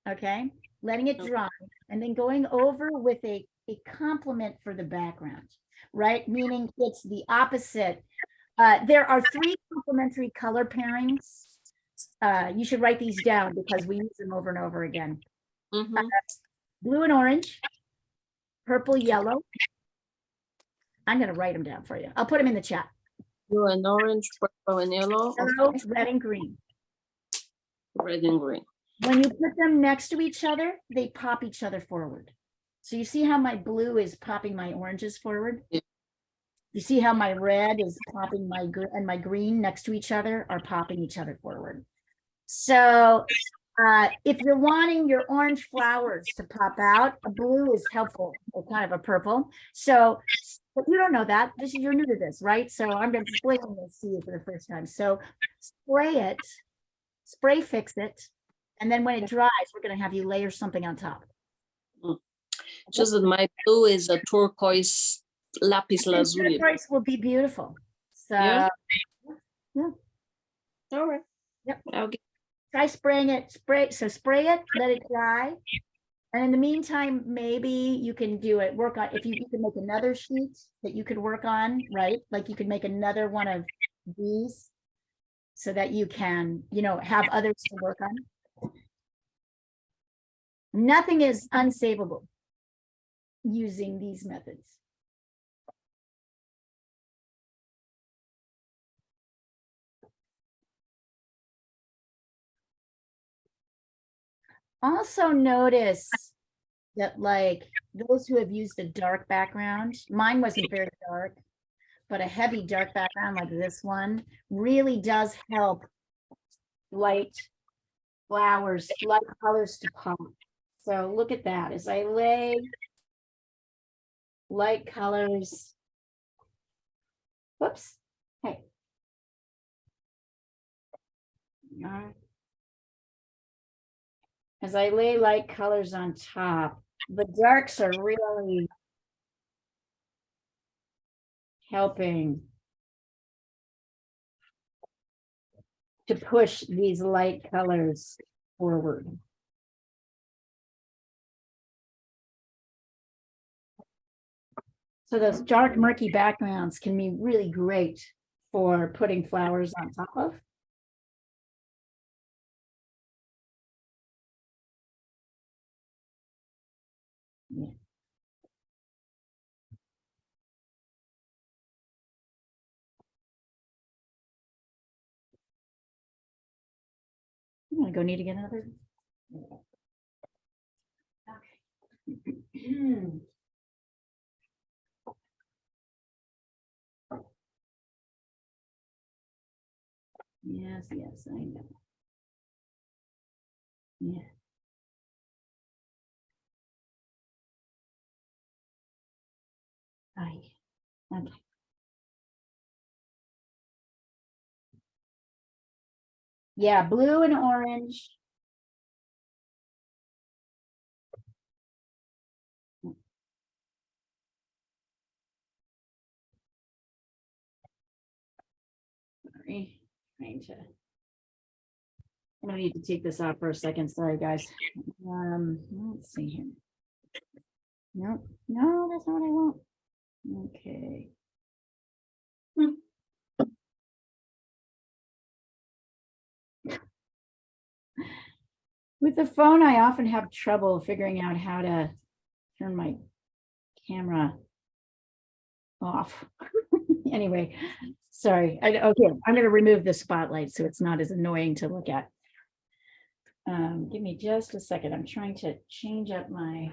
Okay, letting it dry and then going over with a complement for the background, right? Meaning it's the opposite. There are 3 complementary color pairings. You should write these down because we use them over and over again. Mhm. Blue and orange, purple, yellow. I'm going to write them down for you. I'll put them in the chat. Blue and orange, purple and yellow, Yellow, okay. red and green. Red and green. When you put them next to each other, they pop each other forward. So you see how my blue is popping my oranges forward? Yeah. You see how my red is popping my green next to each other are popping each other forward. So if you're wanting your orange flowers to pop out, a blue is helpful, or kind of a purple. So, but you don't know that. You're new to this, right? So I'm going to explain this to you for the first time. So spray fix it, and then when it dries, we're going to have you layer something on top. Just that my blue is a turquoise lapis lazuli. Turquoise will be beautiful. So Yeah. yeah. All right. Yep. I'll get, Try spraying it, spray it, let it dry. And in the meantime, maybe you can work on, if you can make another sheet that you could work on, right? Like you could make another one of these so that you can, have others to work on. Nothing is unsavable using these methods. Also notice that like those who have used a dark background, mine wasn't very dark, but a heavy dark background like this one really does help light flowers, light colors to pop. So look at that as I lay light colors. Whoops. Hey. As I lay light colors on top, the darks are really helping to push these light colors forward. So those dark, murky backgrounds can be really great for putting flowers on top of. Yeah. I'm gonna go need to get another. Okay. Yes, I know. Yeah. Okay. Yeah, blue and orange. Sorry, I'm gonna need to take this out for a second. Sorry, guys. Let's see here. Nope, no, that's not what I want. Okay. With the phone, I often have trouble figuring out how to turn my camera off. Anyway, sorry. Okay, I'm going to remove the spotlight so it's not as annoying to look at. Give me just a second. I'm trying to change up my.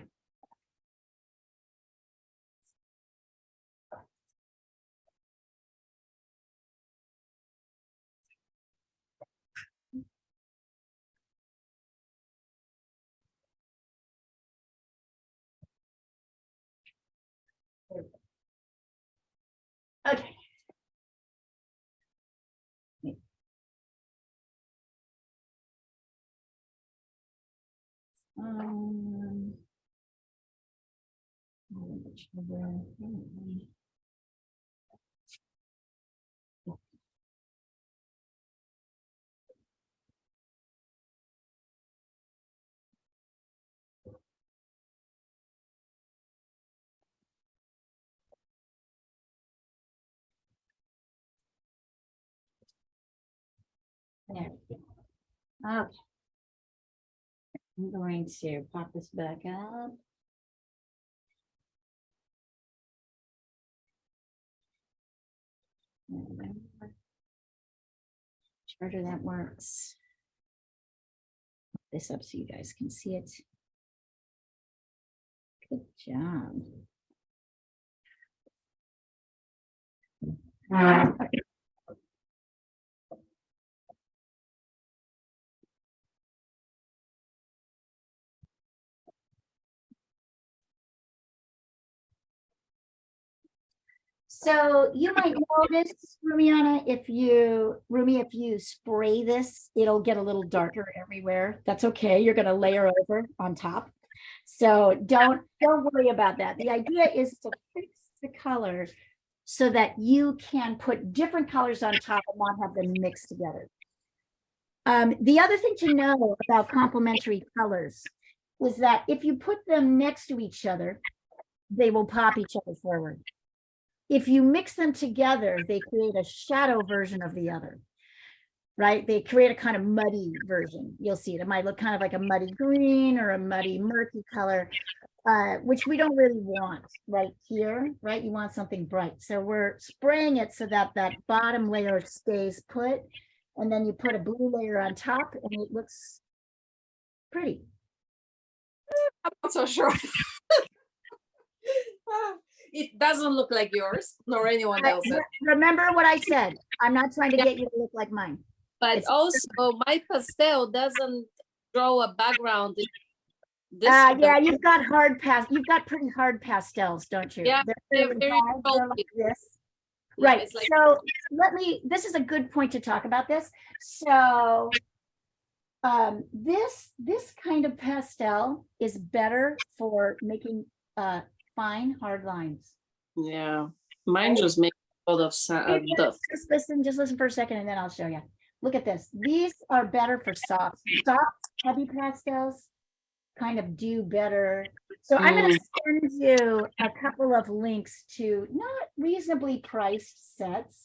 Okay. There we go. Okay. I'm going to pop this back up. Charger that works. Put this up so you guys can see it. Good job. So you might notice, Rumiana, if you spray this, it'll get a little darker everywhere. That's okay. You're going to layer over on top. So don't worry about that. The idea is to fix the color so that you can put different colors on top and not have them mixed together. The other thing to know about complementary colors is that if you put them next to each other, they will pop each other forward. If you mix them together, they create a shadow version of the other, right? They create a kind of muddy version. You'll see it. It might look kind of like a muddy green or a muddy murky color, which we don't really want right here, right? You want something bright. So we're spraying it so that that bottom layer stays put, and then you put a blue layer on top and it looks pretty. I'm not so sure. It doesn't look like yours nor anyone else's. Remember what I said. I'm not trying to get you to look like mine. But It's- also my pastel doesn't draw a background. This Yeah, you've got you've got pretty hard pastels, don't you? Yeah, they're really very hard, they're like bulky. this. Yeah, Right, it's like- so this is a good point to talk about this. So this kind of pastel is better for making fine, hard lines. Yeah, mine just makes a lot of dust. Just listen for a second and then I'll show you. Look at this. These are better for soft, heavy pastels kind of do better. So I'm going to send you a couple of links to not reasonably priced sets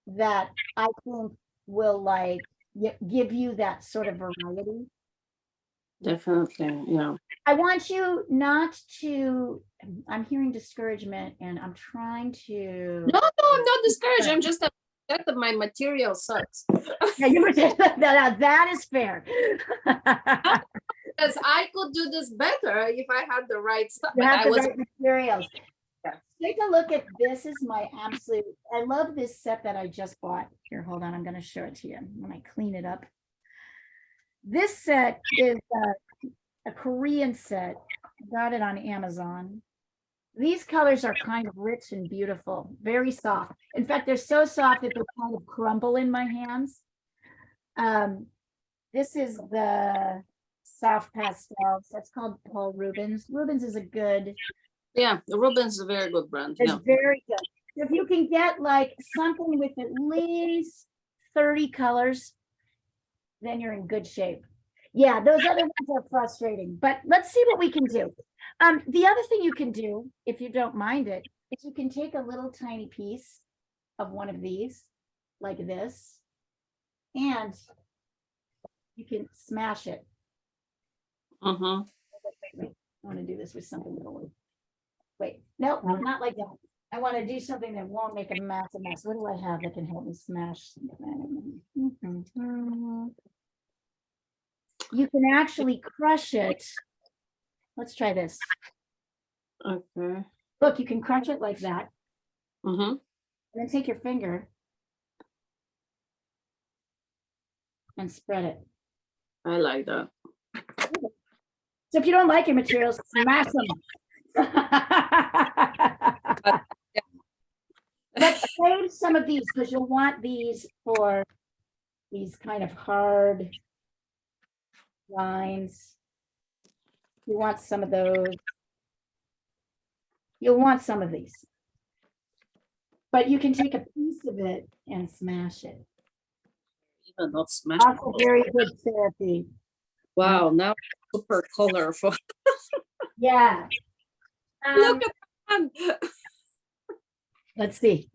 that I think will like give you that sort of variety. Definitely, yeah. I want you not to, I'm hearing discouragement and I'm trying to. No, I'm not discouraged. I'm just upset that my material sucks. Yeah, you were that is fair. Because I could do this better if I had the right stuff. You But have I the was right materials. Yeah. Take a look at this. Is my absolute. I love this set that I just bought. Here, hold on. I'm going to show it to you when I clean it up. This set is a Korean set. I got it on Amazon. These colors are kind of rich and beautiful, very soft. In fact, they're so soft that they kind of crumble in my hands. This is the soft pastels. That's called Paul Rubens. Rubens is a good. Yeah, the Rubens is a very good brand. It's Yeah. very good. If you can get like something with at least 30 colors, then you're in good shape. Yeah, those other ones are frustrating, but let's see what we can do. The other thing you can do, if you don't mind it, is you can take a little tiny piece of one of these, like this, and you can smash it. Mm-hmm. Wait, I want to do this with something that'll. Wait, no, not like that. I want to do something that won't make a massive mess. What do I have that can help me smash something? You can actually crush it. Let's try this. Okay. Look, you can crush it like that. Mm-hmm. And then take your finger and spread it. I like that. So if you don't like your materials, smash them. Let's save some of these because you'll want these for these kind of hard lines. You want some of those. You'll want some of these. But you can take a piece of it and smash it. Even not smash. Also very good therapy. Wow, now super colorful. Yeah. Look at that. Let's see.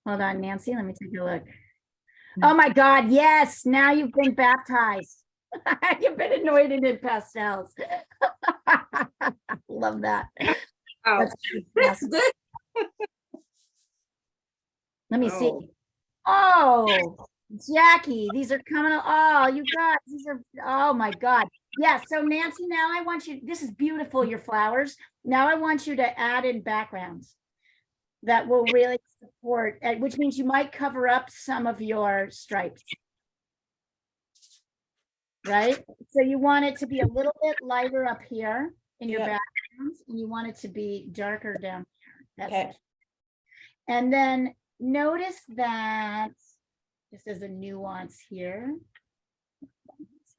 Hold on, Nancy, let me take a look. Oh my God, yes, now you've been baptized. You've been anointed in pastels. Love that. Wow. That's fantastic. Let me see. Oh. Oh, Jackie, these are coming. Oh, you guys, these are, oh my God. Yeah, so Nancy, now I want you, this is beautiful, your flowers. Now I want you to add in backgrounds that will really support, which means you might cover up some of your stripes. Right? So you want it to be a little bit lighter up here in your Yep. backgrounds, and you want it to be darker down here. That's Okay. it. And then notice that, just as a nuance here,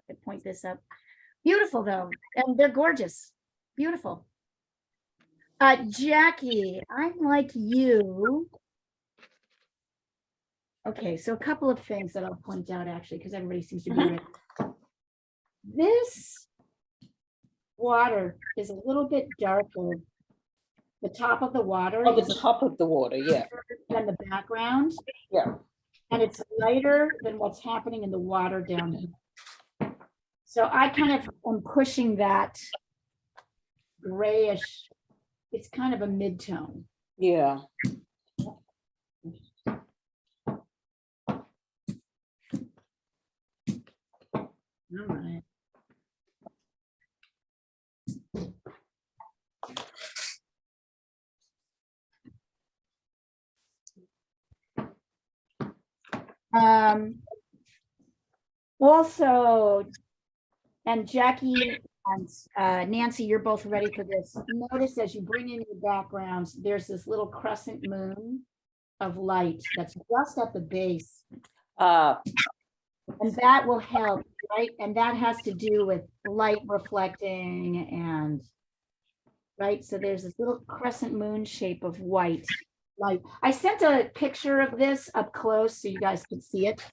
I point this up. Beautiful though, and they're gorgeous. Beautiful. Jackie, I'm like you. Okay, so a couple of things that I'll point out actually, because everybody seems to be with. This water is a little bit darker. The top of the water Oh, is the top of the water, yeah, than the background, yeah. and it's lighter than what's happening in the water down here. So I kind of am pushing that grayish, it's kind of a mid-tone. Yeah. All right. Also, and Jackie and Nancy, you're both ready for this. Notice as you bring in your backgrounds, there's this little crescent moon of light that's just at the base. And that will help, right? And that has to do with light reflecting and, right? So there's this little crescent moon shape of white light. I sent a picture of this up close so you guys could see it.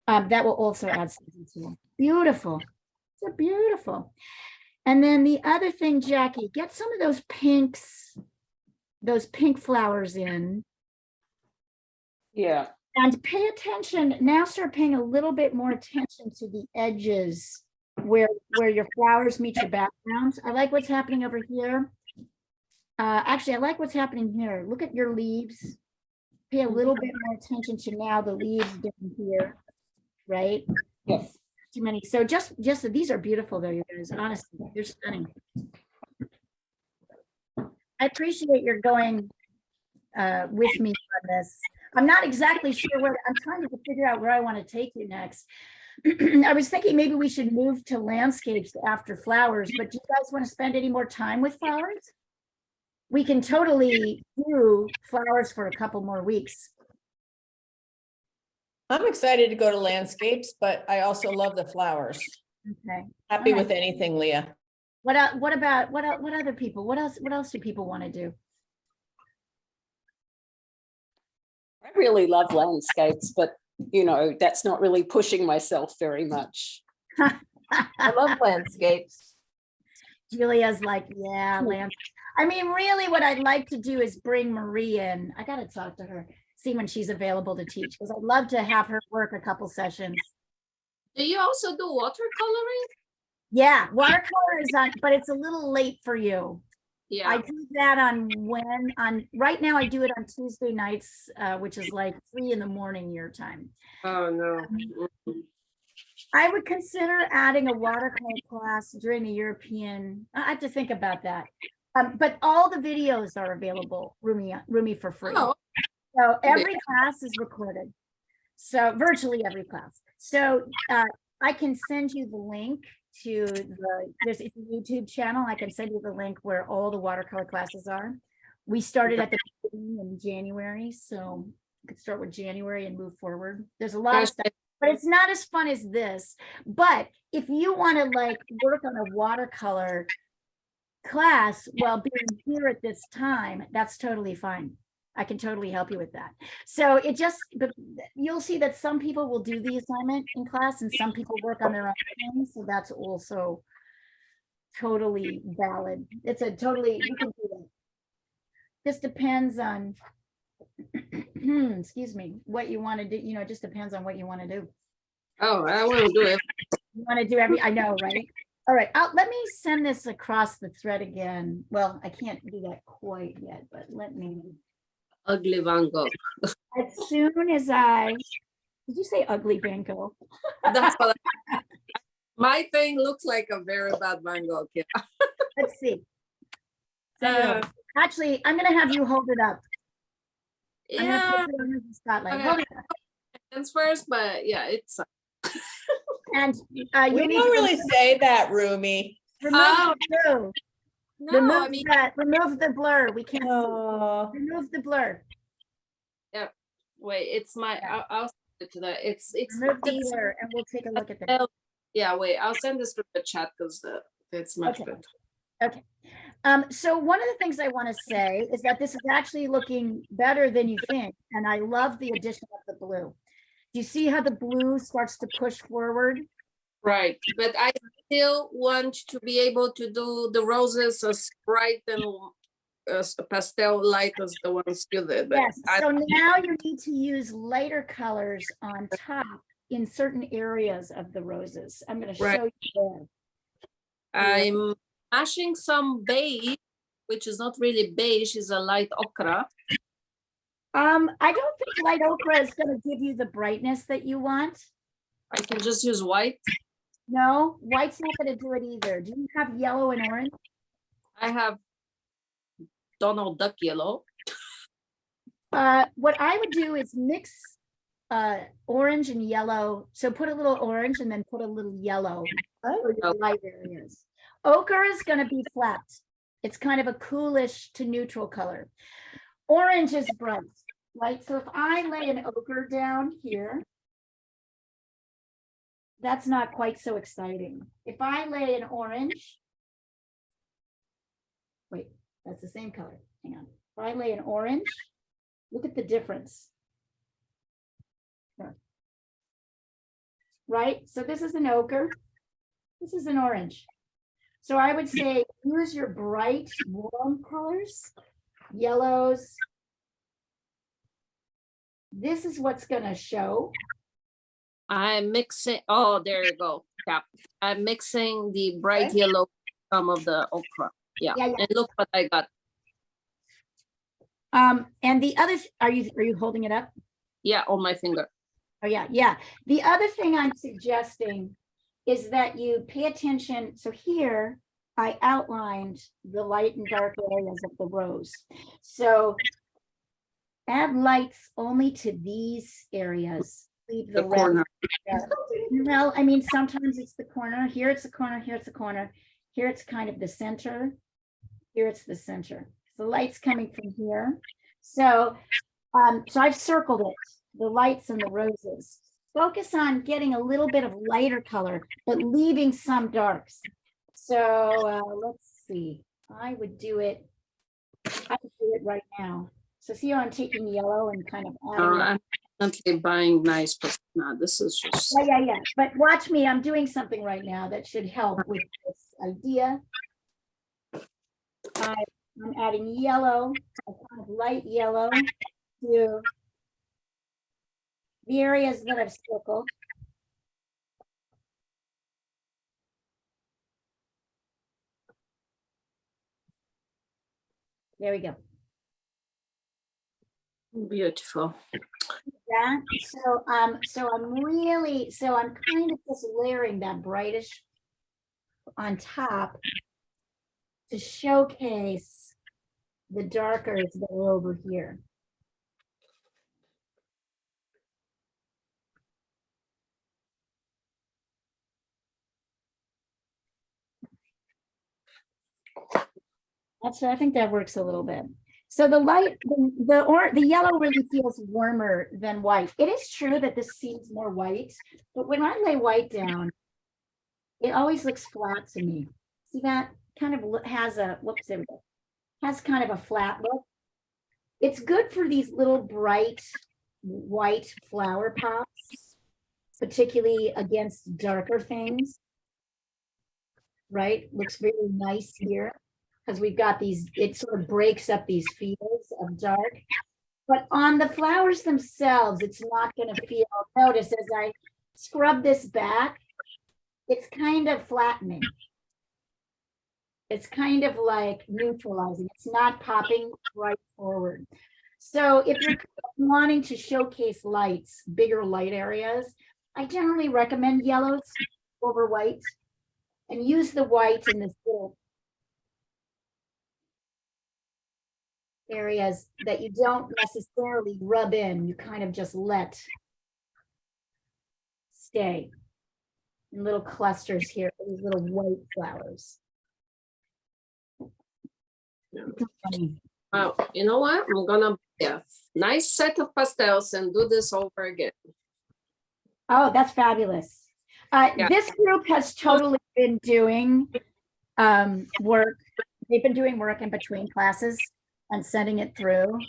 That will also add something to it. Beautiful. So beautiful. And then the other thing, Jackie, get some of those pinks, those pink flowers in. Yeah. And pay attention, now start paying a little bit more attention to the edges where your flowers meet your backgrounds. I like what's happening over here. Actually, I like what's happening here. Look at your leaves. Pay a little bit more attention to now the leaves down here, right? Yes. Too many. So just these are beautiful though, you guys. Honestly, they're stunning. I appreciate your going with me on this. I'm not exactly sure where, I'm trying to figure out where I want to take you next. I was thinking maybe we should move to landscapes after flowers, but do you guys want to spend any more time with flowers? We can totally do flowers for a couple more weeks. I'm excited to go to landscapes, but I also love the flowers. Okay. Happy All right. with anything, Leah. What other people? What else do people want to do? I really love landscapes, but you know, that's not really pushing myself very much. I love landscapes. Julia's like, yeah, I mean, really what I'd like to do is bring Marie in. I got to talk to her, see when she's available to teach, because I'd love to have her work a couple sessions. Do you also do watercoloring? Yeah, watercolor is on, but it's a little late for you. Yeah. I do that on right now I do it on Tuesday nights, which is like 3 in the morning your time. Oh no. I would consider adding a watercolor class during the European. I have to think about that. But all the videos are available, Rumi for free. Oh. So every class is recorded. So virtually every class. So I can send you the link to there's a YouTube channel. I can send you the link where all the watercolor classes are. We started at the beginning in January, so you could start with January and move forward. There's a lot of stuff, but it's not as fun as this. But if you want to like work on a watercolor class while being here at this time, that's totally fine. I can totally help you with that. So but you'll see that some people will do the assignment in class and some people work on their own thing. So that's also totally valid. You can do that. This depends on, excuse me, what you want to do. You know, it just depends on what you want to do. Oh, I want to do it. You want to do I know, right? All right, let me send this across the thread again. Well, I can't do that quite yet, but let me. Ugly Van Gogh. As soon as did you say ugly Van Gogh? That's what my thing looks like a very bad Van Gogh. Yeah. Let's see. Actually, I'm gonna have you hold it up. I'm gonna Yeah. put it on the spotlight. Okay. Hold it up. Hands first, but yeah, it's And We you need don't to really say that, Rumi. remove the blur. no. Remove I mean, remove the blur. We can't see. Oh, Remove the blur. wait. It's my. I'll send it to the. It's Remove the these. blur, and we'll take a look at that. Yeah, wait. I'll send this to the chat because it's much Okay. better. Okay. So one of the things I want to say is that this is actually looking better than you think, and I love the addition of the blue. Do you see how the blue starts to push forward? Right, but I still want to be able to do the roses as bright and as pastel light as the ones you did. But Yes, so now you need to use lighter colors on top in certain areas of the roses. I'm going to Right. show you there. I'm mashing some beige, which is not really beige, is a light ochre. I don't think light ochre is going to give you the brightness that you want. I can just use white. No, white's not going to do it either. Do you have yellow and orange? I have Donald Duck yellow. What I would do is mix orange and yellow. So put a little orange and then put a little yellow for your light areas. Ochre is going to be flat. It's kind of a coolish to neutral color. Orange is bright, right? So if I lay an ochre down here, that's not quite so exciting. If I lay an orange, wait, that's the same color. Hang on. If I lay an orange, look at the difference. Right? So this is an ochre. This is an orange. So I would say use your bright, warm colors, yellows. This is what's going to show. I'm mixing, oh, there you go. Yeah, I'm mixing the bright Okay. yellow, some of the okra. Yeah, Yeah, yeah. and look what I got. And the other, are you holding it up? Yeah, on my finger. Oh, yeah, yeah. The other thing I'm suggesting is that you pay attention. So here I outlined the light and dark areas of the rose. So add lights only to these areas. Leave the The rest corner. there. No, I mean, sometimes it's the corner. Here it's the corner. Here it's the corner. Here it's kind of the center. Here it's the center. The light's coming from here. So, so I've circled it, the lights and the roses. Focus on getting a little bit of lighter color, but leaving some darks. So let's see. I would do it right now. So see how I'm taking yellow and kind of adding it. I'm definitely buying nice, but no, this is just. Yeah. But watch me, I'm doing something right now that should help with this idea. I'm adding yellow, a kind of light yellow to the areas that I've circled. There we go. Beautiful. That so I'm kind of just layering that brightish on top to showcase the darkers that are over here. I think that works a little bit. So the light, the yellow really feels warmer than white. It is true that this seems more white, but when I lay white down, it always looks flat to me. See that? Kind of has a, whoops, there we go. Has kind of a flat look. It's good for these little bright white flower pops, particularly against darker things. Right? Looks very nice here because we've got these, it sort of breaks up these fields of dark. But on the flowers themselves, it's not going to feel, notice as I scrub this back, it's kind of flattening. It's kind of like neutralizing. It's not popping right forward. So if you're wanting to showcase lights, bigger light areas, I generally recommend yellows over white and use the white in this little areas that you don't necessarily rub in, you kind of just let stay in little clusters here, these little white flowers. Wow, you know what? I'm gonna buy a nice set of pastels and do this over again. Oh, that's fabulous. Yeah. This group has totally been doing work they've been doing work in between classes and sending it through.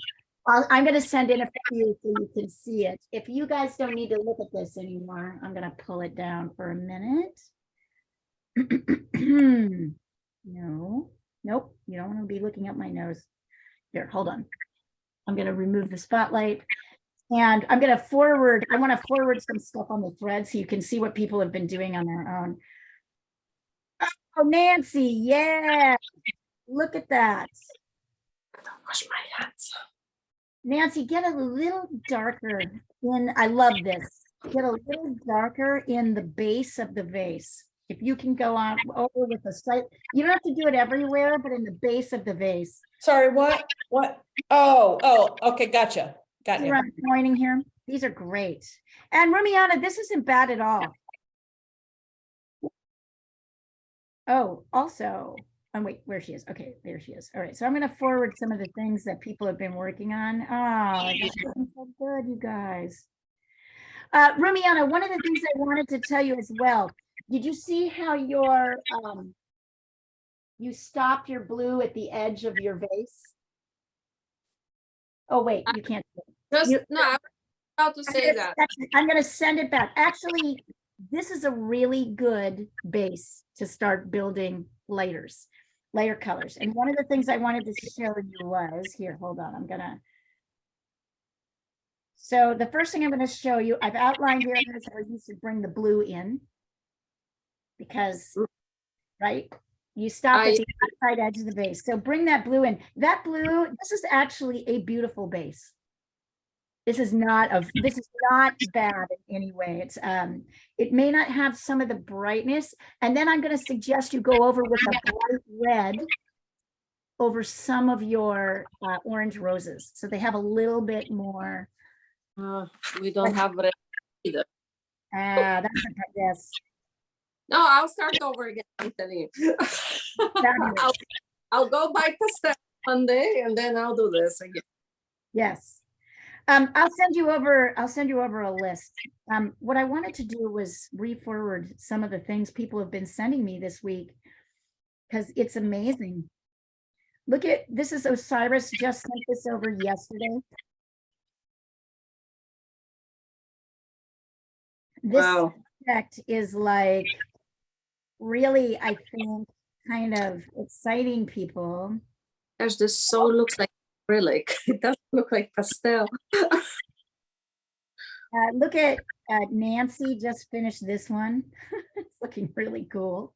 I'm going to send in a few so you can see it. If you guys don't need to look at this anymore, I'm going to pull it down for a minute. No, nope, you don't want to be looking at my nose. Here, hold on. I'm going to remove the spotlight. And I'm going to forward, I want to forward some stuff on the thread so you can see what people have been doing on their own. Oh, Nancy, yeah. Look at that. Wash my hands. Nancy, get a little darker in, I love this. Get a little darker in the base of the vase. If you can go on over with a slight, you don't have to do it everywhere, but in the base of the vase. Sorry, what? Oh, okay, gotcha. Got See you. where I'm pointing here? These are great. And Rumiana, this isn't bad at all. Oh, also, oh wait, where she is. Okay, there she is. All right, so I'm going to forward some of the things that people have been working on. Oh, this is so good, you guys. Rumiana, one of the things I wanted to tell you as well, did you see how your, you stopped your blue at the edge of your vase? Oh, wait, you can't. Just You- no, I was about to say that. I'm gonna send it back. Actually, this is a really good base to start building layers, layer colors. And one of the things I wanted to show you was, here, hold on, so the first thing I'm gonna show you, I've outlined here is how you should bring the blue in. Because, right, you stop at the outside edge of the base. So bring that blue in. That blue, this is actually a beautiful base. This is not bad in any way. It's it may not have some of the brightness. And then I'm going to suggest you go over with a bright red over some of your orange roses. So they have a little bit more. We don't have red either. That's yes. No, I'll start over again. I'm telling you. I'll go buy pastel one day and then I'll do this again. Yes. I'll send you over a list. What I wanted to do was re-forward some of the things people have been sending me this week because it's amazing. Look at this is Osiris just sent this over yesterday. This project is like really, I think, kind of exciting people. Gosh, this so looks like acrylic. It doesn't look like pastel. Look at Nancy just finished this one. It's looking really cool.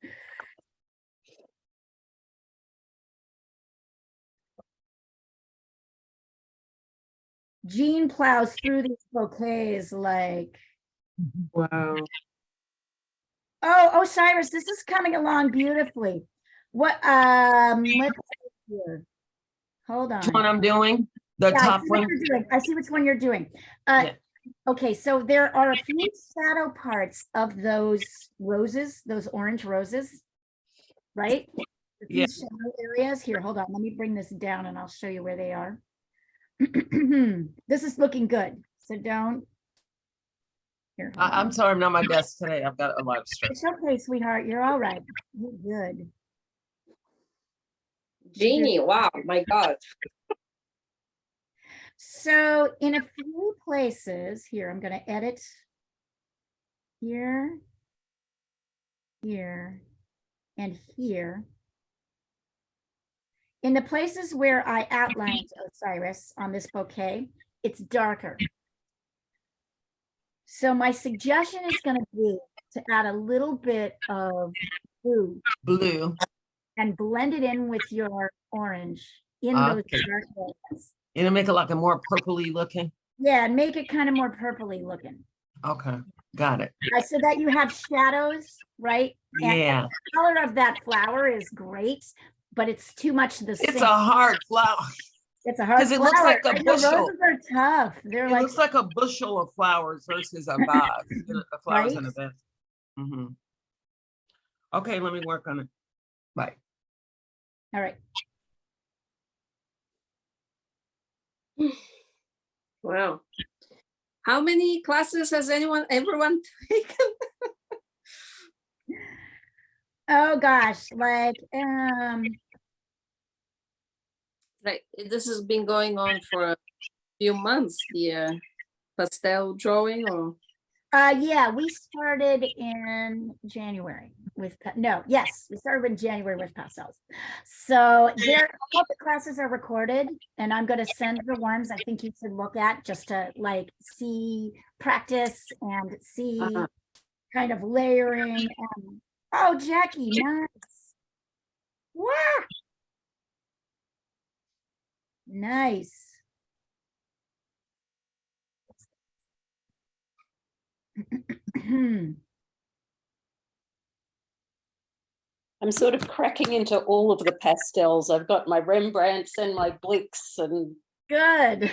Jean plows through these bouquets like. Wow. Oh, Osiris, this is coming along beautifully. What, let's see here. Hold on. Which one I'm doing? The Yeah, top one? I see which one you're doing. Yeah. Okay, so there are a few shadow parts of those roses, those orange roses, right? A few Yeah. shadow areas. Here, hold on. Let me bring this down and I'll show you where they are. This is looking good. So don't. Here, hold I'm on. sorry, I'm not my best today. I've got a lot of stress. It's okay, sweetheart. You're all right. You're good. Genie, wow, my God. So in a few places here, I'm going to edit here, here, and here. In the places where I outlined Osiris on this bouquet, it's darker. So my suggestion is going to be to add a little bit of blue and blend it in with your orange in those dark areas. It'll make it like a more purpley looking. Yeah, and make it kind of more purpley looking. Okay, got it. So that you have shadows, right? And Yeah. the color of that flower is great, but it's too much the same. It's a hard flower. It's a hard flower. Because it looks like a I know, bushel. roses are tough. They're It like, looks like a bushel of flowers versus a vase. The flowers in a Right? vase. Okay, let me work on it. Bye. all right. Wow. How many classes has everyone taken? Oh gosh, like Like this has been going on for a few months, the pastel drawing or Yeah, we started in January with, yes, we started in January with pastels. So all the classes are recorded and I'm gonna send the ones I think you should look at just to like see, practice and see kind of layering. Oh, Jackie, nice. Wow. Nice. I'm sort of cracking into all of the pastels. I've got my Rembrandts and my Blicks and Good.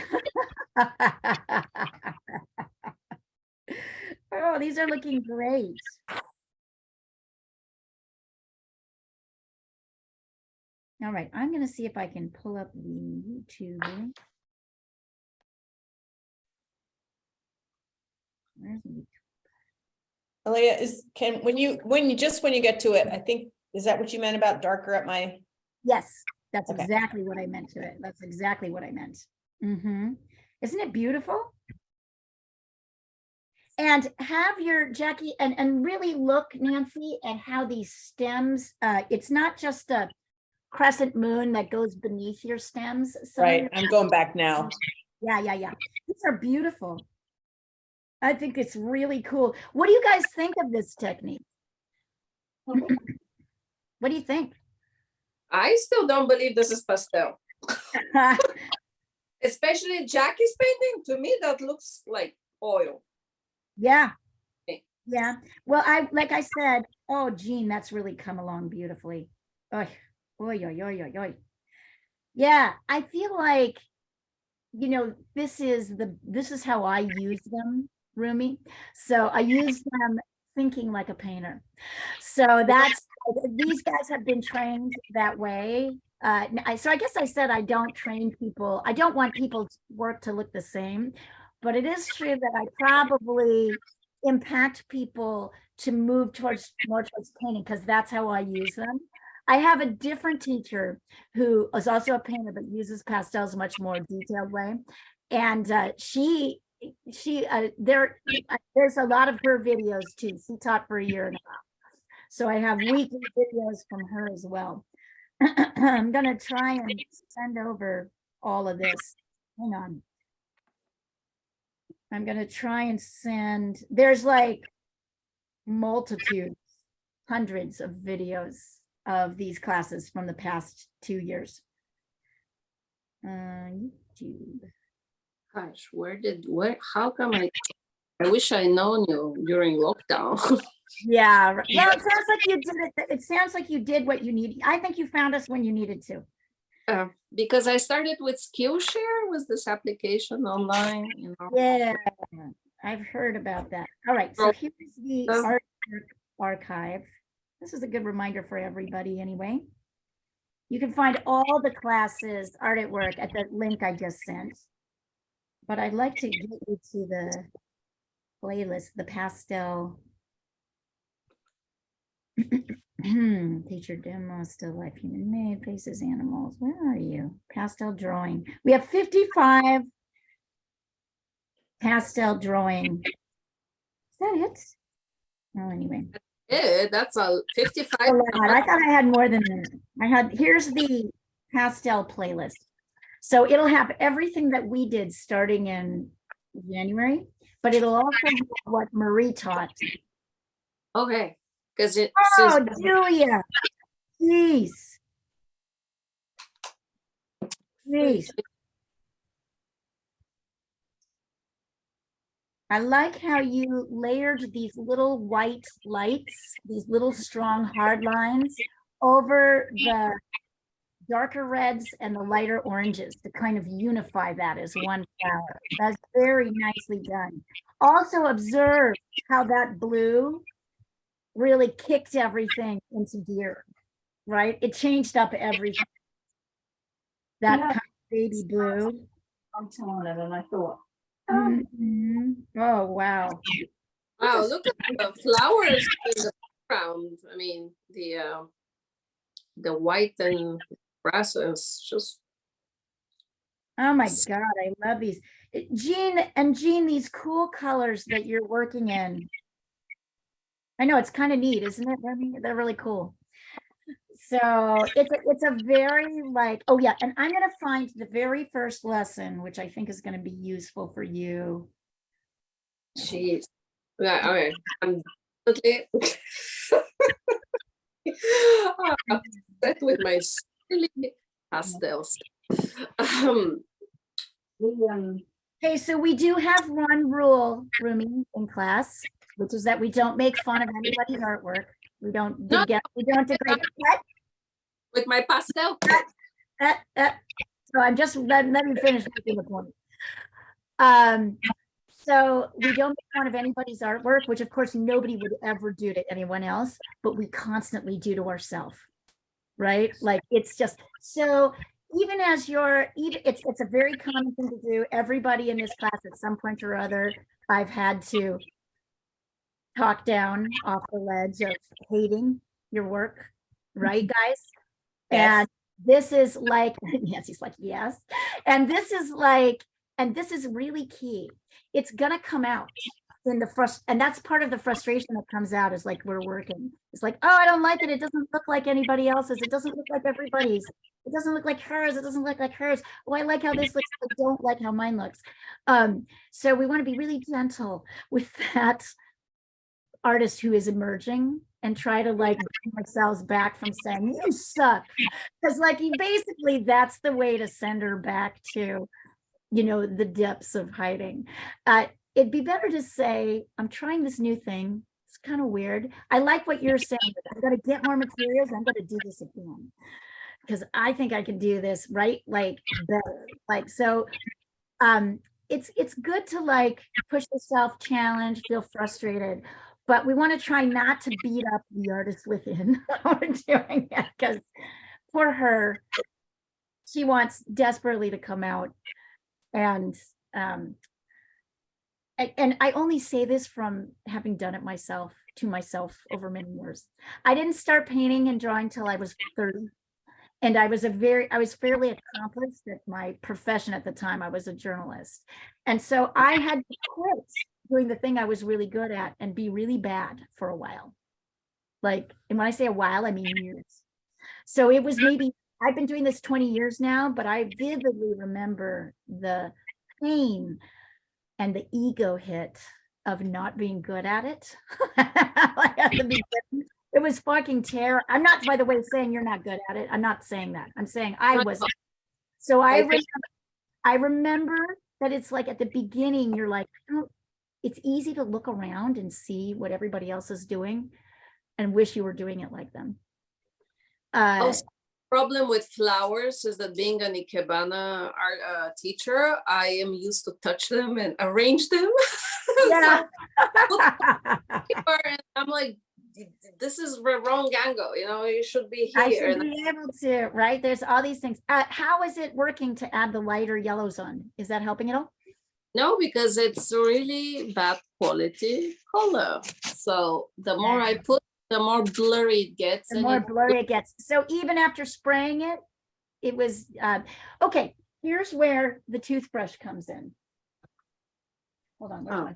Oh, these are looking great. All right, I'm gonna see if I can pull up the YouTube. Where's the- Aaliyah, when you get to it, I think, is that what you meant about darker at my? Yes, that's Okay. exactly what I meant to it. That's exactly what I meant. Isn't it beautiful? And have your Jackie and really look, Nancy, at how these stems, it's not just a crescent moon that goes beneath your stems. Right, I'm going back now. Yeah. These are beautiful. I think it's really cool. What do you guys think of this technique? What do you think? I still don't believe this is pastel. Especially Jackie's painting. To me, that looks like oil. Yeah. Okay. Yeah. Well, like I said, oh, Jean, that's really come along beautifully. Oy, oy, oy, oy, oy, oy. Yeah, I feel like, this is how I use them, Rumi. So I use them thinking like a painter. So these guys have been trained that way. So I guess I said I don't train people. I don't want people's work to look the same, but it is true that I probably impact people to move more towards painting because that's how I use them. I have a different teacher who is also a painter but uses pastels a much more detailed way, and there's a lot of her videos too. She taught for a year and a half, so I have weekly videos from her as well. I'm gonna try and send over all of this. Hang on. I'm gonna try and send, there's like multitudes, hundreds of videos of these classes from the past 2 years. YouTube. Gosh, how come I wish I known you during lockdown. Yeah. Well, it sounds like you did it. It sounds like you did what you needed. I think you found us when you needed to. Because I started with Skillshare, was this application online, Yeah, I've heard about that. All right, so here's the art archive. This is a good reminder for everybody anyway. You can find all the classes, art at work, at the link I just sent. But I'd like to get you to the playlist, the pastel. Featured demo, still life, human made, faces, animals. Where are you? Pastel drawing. We have 55 pastel drawing. Is that it? Oh, anyway. Yeah, that's a 55. I thought I had more than that. Here's the pastel playlist. So it'll have everything that we did starting in January, but it'll also have what Marie taught. Okay, because it Oh, Julia, please. Please. I like how you layered these little white lights, these little strong hard lines over the darker reds and the lighter oranges to kind of unify that as one flower. That's very nicely done. Also observe how that blue really kicked everything into gear, right? It changed up everything. That kind of baby blue. I'm on it and I thought, Oh, wow. Wow, look at the flowers in the background. I mean, the white and grass is just Oh my God, I love these. Jean, these cool colors that you're working in. I know it's kind of neat, isn't it? They're really cool. So it's a very like, oh yeah, and I'm gonna find the very first lesson, which I think is gonna be useful for you. Jeez. Yeah, okay. I'm definitely upset with my silly pastels. Um, Okay, so we do have one rule, Rumi, in class, which is that we don't make fun of anybody's artwork. We don't No. we don't degrade. What? with my pastel. So I'm just let me finish making the point. So we don't make fun of anybody's artwork, which of course nobody would ever do to anyone else, but we constantly do to ourselves, right? Like it's just so. Even as it's a very common thing to do. Everybody in this class at some point or other, I've had to talk down off the ledge of hating your work, right, guys? Yes. And this is like, Nancy's like, yes. And this is really key. It's gonna come out in the and that's part of the frustration that comes out is like we're working. It's like, oh, I don't like it. It doesn't look like anybody else's. It doesn't look like everybody's. It doesn't look like hers. It doesn't look like hers. Oh, I like how this looks. I don't like how mine looks. So we want to be really gentle with that artist who is emerging and try to like bring ourselves back from saying you suck, because like basically that's the way to send her back to, you know, the depths of hiding. It'd be better to say, I'm trying this new thing. It's kind of weird. I like what you're saying. I'm going to get more materials. I'm going to do this again because I think I can do this right, like better. Like so, it's good to like push yourself, challenge, feel frustrated, but we want to try not to beat up the artist within when we're doing that, because for her, she wants desperately to come out. And I only say this from having done it myself to myself over many years. I didn't start painting and drawing till I was 30. And I was fairly accomplished at my profession at the time. I was a journalist. And so I had to quit doing the thing I was really good at and be really bad for a while. Like, and when I say a while, I mean years. So it was maybe, I've been doing this 20 years now, but I vividly remember the pain and the ego hit of not being good at it. Like at the beginning. It was fucking terrible. I'm not, by the way, saying you're not good at it. I'm not saying that. I'm saying I wasn't. So I remember that it's like at the beginning, you're like, oh, it's easy to look around and see what everybody else is doing and wish you were doing it like them. Problem with flowers is that being an Ikebana art teacher, I am used to touch them and arrange them. Yeah. And I'm like, this is the wrong angle, you know, you should be here. I should be able to, right? There's all these things. How is it working to add the lighter yellows on? Is that helping at all? No, because it's really bad quality color. So the more I put, the more blurry it gets. The more blurry it gets. So even after spraying it, it was, okay, here's where the toothbrush comes in. Hold on.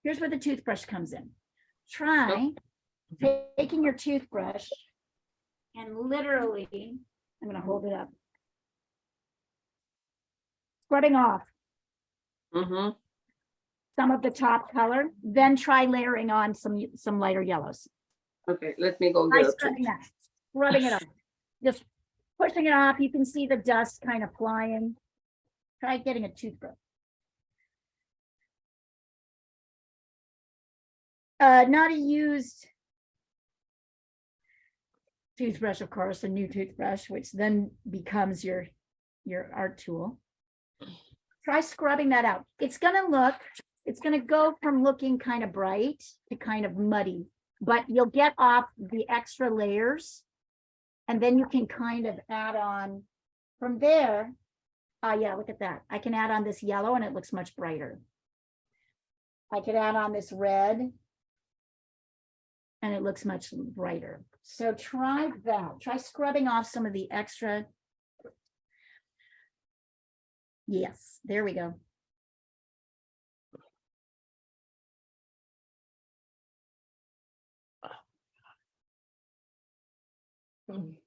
Here's where the toothbrush comes in. Try taking your toothbrush and literally, I'm going to hold it up, scrubbing off some of the top color, then try layering on some lighter yellows. Okay, let me go get a toothbrush. Rubbing it off, just pushing it off. You can see the dust kind of flying. Try getting a toothbrush. Not a used toothbrush, of course, a new toothbrush, which then becomes your art tool. Try scrubbing that out. It's gonna go from looking kind of bright to kind of muddy, but you'll get off the extra layers and then you can kind of add on from there. Yeah, look at that. I can add on this yellow and it looks much brighter. I could add on this red and it looks much brighter. So try that. Try scrubbing off some of the extra. Yes, there we go. Do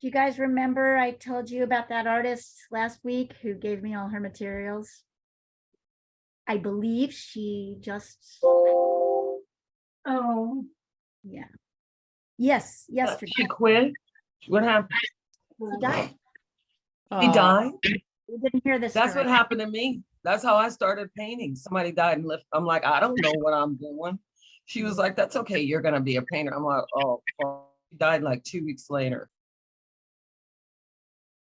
you guys remember I told you about that artist last week who gave me all her materials? I believe she just, Oh, yeah. Yes, yesterday. She quit? What happened? She died. She died? We didn't hear this That's story. what happened to me. That's how I started painting. Somebody died and left. I'm like, I don't know what I'm doing. She was like, that's okay. You're going to be a painter. I'm like, oh, fuck. She died like 2 weeks later.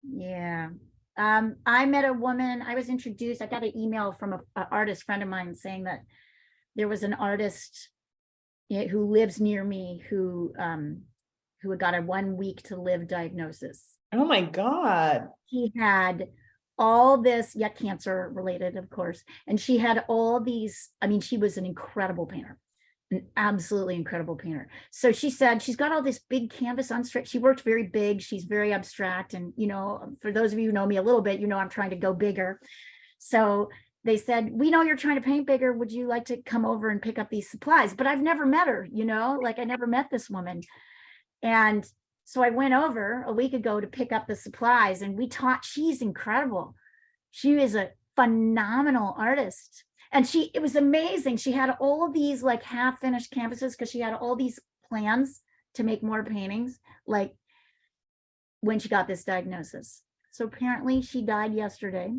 Yeah. I met a woman, I was introduced, I got an email from an artist friend of mine saying that there was an artist who lives near me who had got a 1 week to live diagnosis. Oh my God. He had all this, yeah, cancer related, of course. And she had all these, I mean, she was an incredible painter, an absolutely incredible painter. So she said she's got all this big canvas on straight. She worked very big. She's very abstract. And, you know, for those of you who know me a little bit, you know, I'm trying to go bigger. So they said, we know you're trying to paint bigger. Would you like to come over and pick up these supplies? But I've never met her, you know, like I never met this woman. And so I went over a week ago to pick up the supplies and we taught, she's incredible. She is a phenomenal artist. And it was amazing. She had all of these like half finished canvases because she had all these plans to make more paintings, like when she got this diagnosis. So apparently she died yesterday,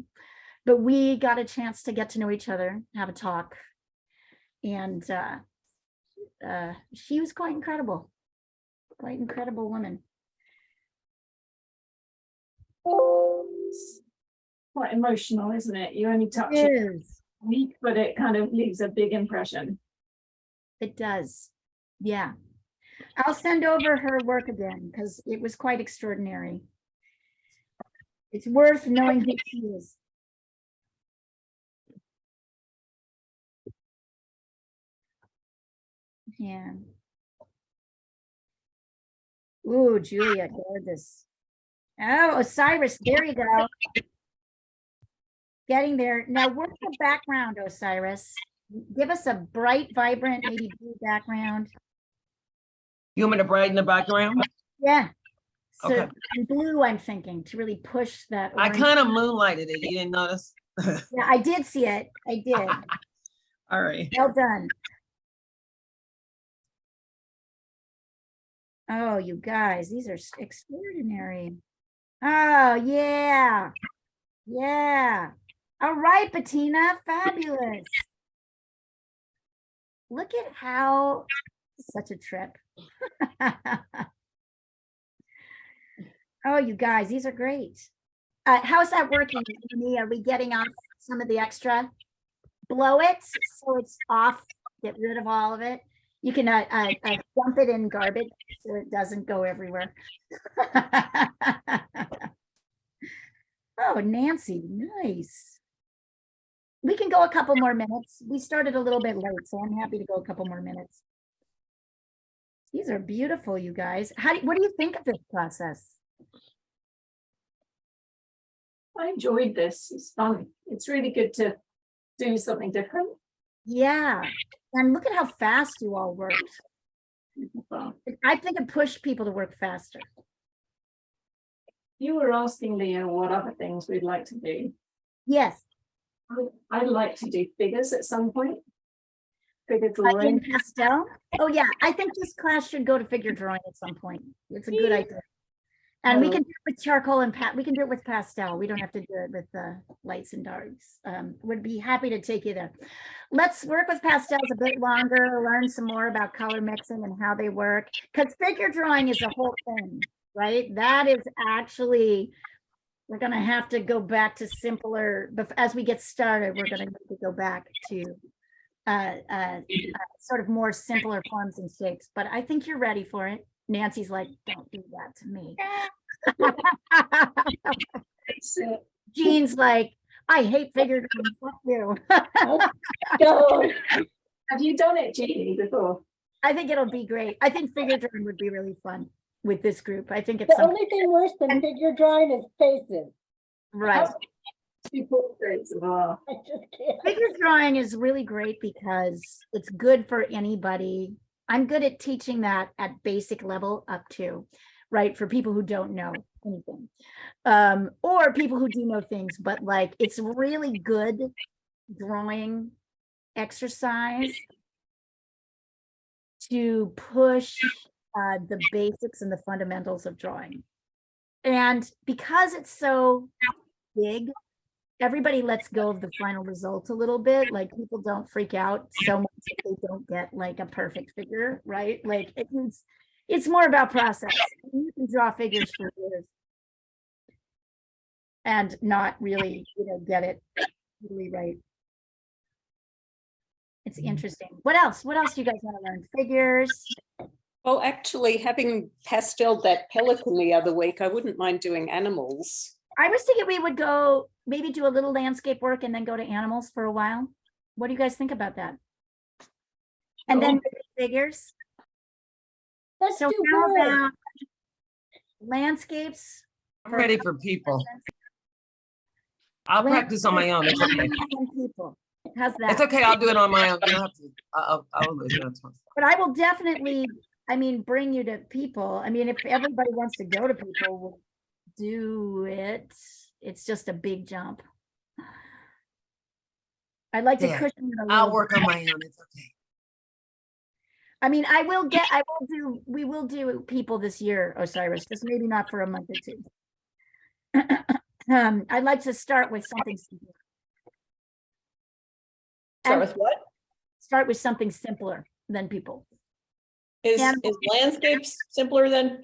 but we got a chance to get to know each other, have a talk. And she was quite incredible woman. quite emotional, isn't it? You only touch it Yes, a week, but it kind of leaves a big impression. it does. Yeah. I'll send over her work again because it was quite extraordinary. It's worth knowing who she is. Yeah. Ooh, Julia, gorgeous. Oh, Osiris, there you go. Getting there. Now work the background, Osiris. Give us a bright, vibrant, maybe blue background. You want me to brighten the background? Yeah. So Okay. and blue, I'm thinking, to really push that. I orange. kind of moonlighted it. You didn't notice? Yeah, I did see it. I did. All right. Well done. Oh, you guys, these are extraordinary. Oh, yeah. Yeah. All right, Bettina, fabulous. Look at how, such a trip. Oh, you guys, these are great. How's that working, Amy? Are we getting off some of the extra? Blow it so it's off, get rid of all of it. You can dump it in garbage so it doesn't go everywhere. Oh, Nancy, nice. We can go a couple more minutes. We started a little bit late, so I'm happy to go a couple more minutes. These are beautiful, you guys. What do you think of this process? I enjoyed this. It's fun. It's really good to do something different. Yeah. And look at how fast you all worked. Well, I think it pushed people to work faster. you were asking Leah what other things we'd like to do. Yes. I'd like to do figures at some point. Figure In drawing. pastel. Oh yeah, I think this class should go to figure drawing at some point. It's a good idea. And we can do it with charcoal and we can do it with pastel. We don't have to do it with lights and darks. Would be happy to take you there. Let's work with pastels a bit longer, learn some more about color mixing and how they work. Because figure drawing is a whole thing, right? That is actually, we're going to have to go back to simpler, but as we get started, we're going to go back to sort of more simpler forms and shapes, but I think you're ready for it. Nancy's like, don't do that to me. Jean's like, I hate figure drawing. Fuck you. Go. Have you done it, Jeannie, before? I think it'll be great. I think figure drawing would be really fun with this group. I think it's The something, only thing worse than figure drawing is faces. right. Two portraits of our. I just can't. Figure drawing is really great because it's good for anybody. I'm good at teaching that at basic level up to, right, for people who don't know anything. Or people who do know things, but like it's really good drawing exercise to push the basics and the fundamentals of drawing. And because it's so big, everybody lets go of the final result a little bit. Like people don't freak out so much if they don't get like a perfect figure, right? Like it's more about process. You can draw figures for years and not really, get it really right. It's interesting. What else? What else do you guys want to learn? Figures. Well, actually, having pastel that pelican the other week, I wouldn't mind doing animals. I was thinking we would go maybe do a little landscape work and then go to animals for a while. What do you guys think about that? And then figures. Let's So do how birds. about landscapes? I'm ready for people. I'll practice on my own. It's okay. And people. How's It's that? okay. I'll do it on my own. You don't have to. I'll do it. But I will definitely, bring you to people. If everybody wants to go to people, we'll do it. It's just a big jump. I'd like to Yeah, cushion it a little. I'll work on my own. It's okay. we will do people this year, Osiris, just maybe not for a month or two. I'd like to start with something simpler. Start And with what? start with something simpler than people. Is Animals. landscapes simpler than?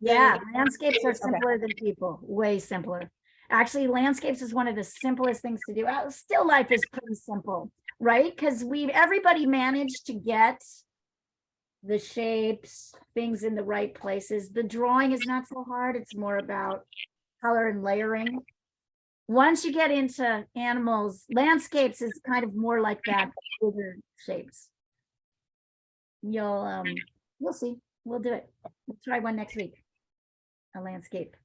Yeah, landscapes are Okay. simpler than people, way simpler. Actually, landscapes is one of the simplest things to do. Still life is pretty simple, right? Because everybody managed to get the shapes, things in the right places. The drawing is not so hard. It's more about color and layering. Once you get into animals, landscapes is kind of more like that, bigger shapes. We'll see. We'll do it. We'll try one next week. A landscape.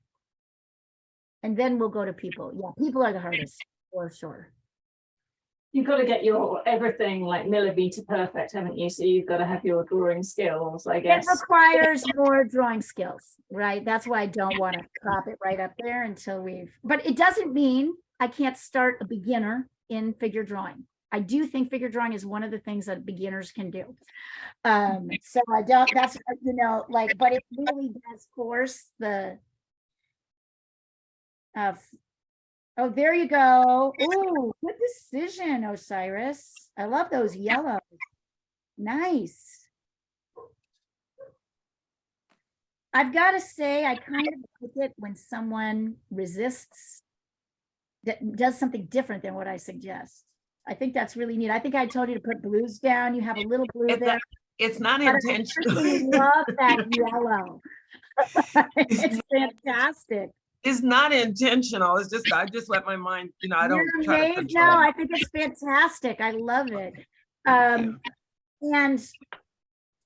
And then we'll go to people. Yeah, people are the hardest, for sure. You've got to get your everything like millimeter perfect, haven't you? So you've got to have your drawing skills, I It guess. requires more drawing skills, right? That's why I don't want to pop it right up there until but it doesn't mean I can't start a beginner in figure drawing. I do think figure drawing is one of the things that beginners can do. So I don't, that's, but it really does force the, oh, there you go. Oh, good decision, Osiris. I love those yellows. Nice. I've got to say, I kind of like it when someone resists, that does something different than what I suggest. I think that's really neat. I think I told you to put blues down. You have a little blue there. It's not But I intentional. freaking love that yellow. It's fantastic. It's not intentional. It's just I just let my mind. I don't You're try to amazing. control. No, I think it's fantastic. I love it.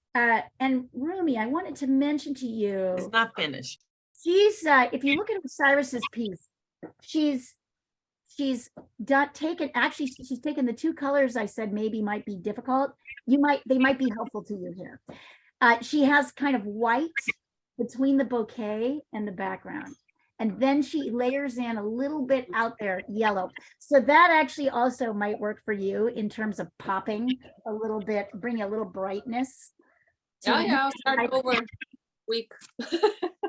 And Rumi, I wanted to mention to you, It's not finished. she's if you look at Osiris's piece, she's taken the two colors I said maybe might be difficult. They might be helpful to you here. She has kind of white between the bouquet and the background. And then she layers in a little bit out there, yellow. So that actually also might work for you in terms of popping a little bit, bring a little brightness. I'll start over week.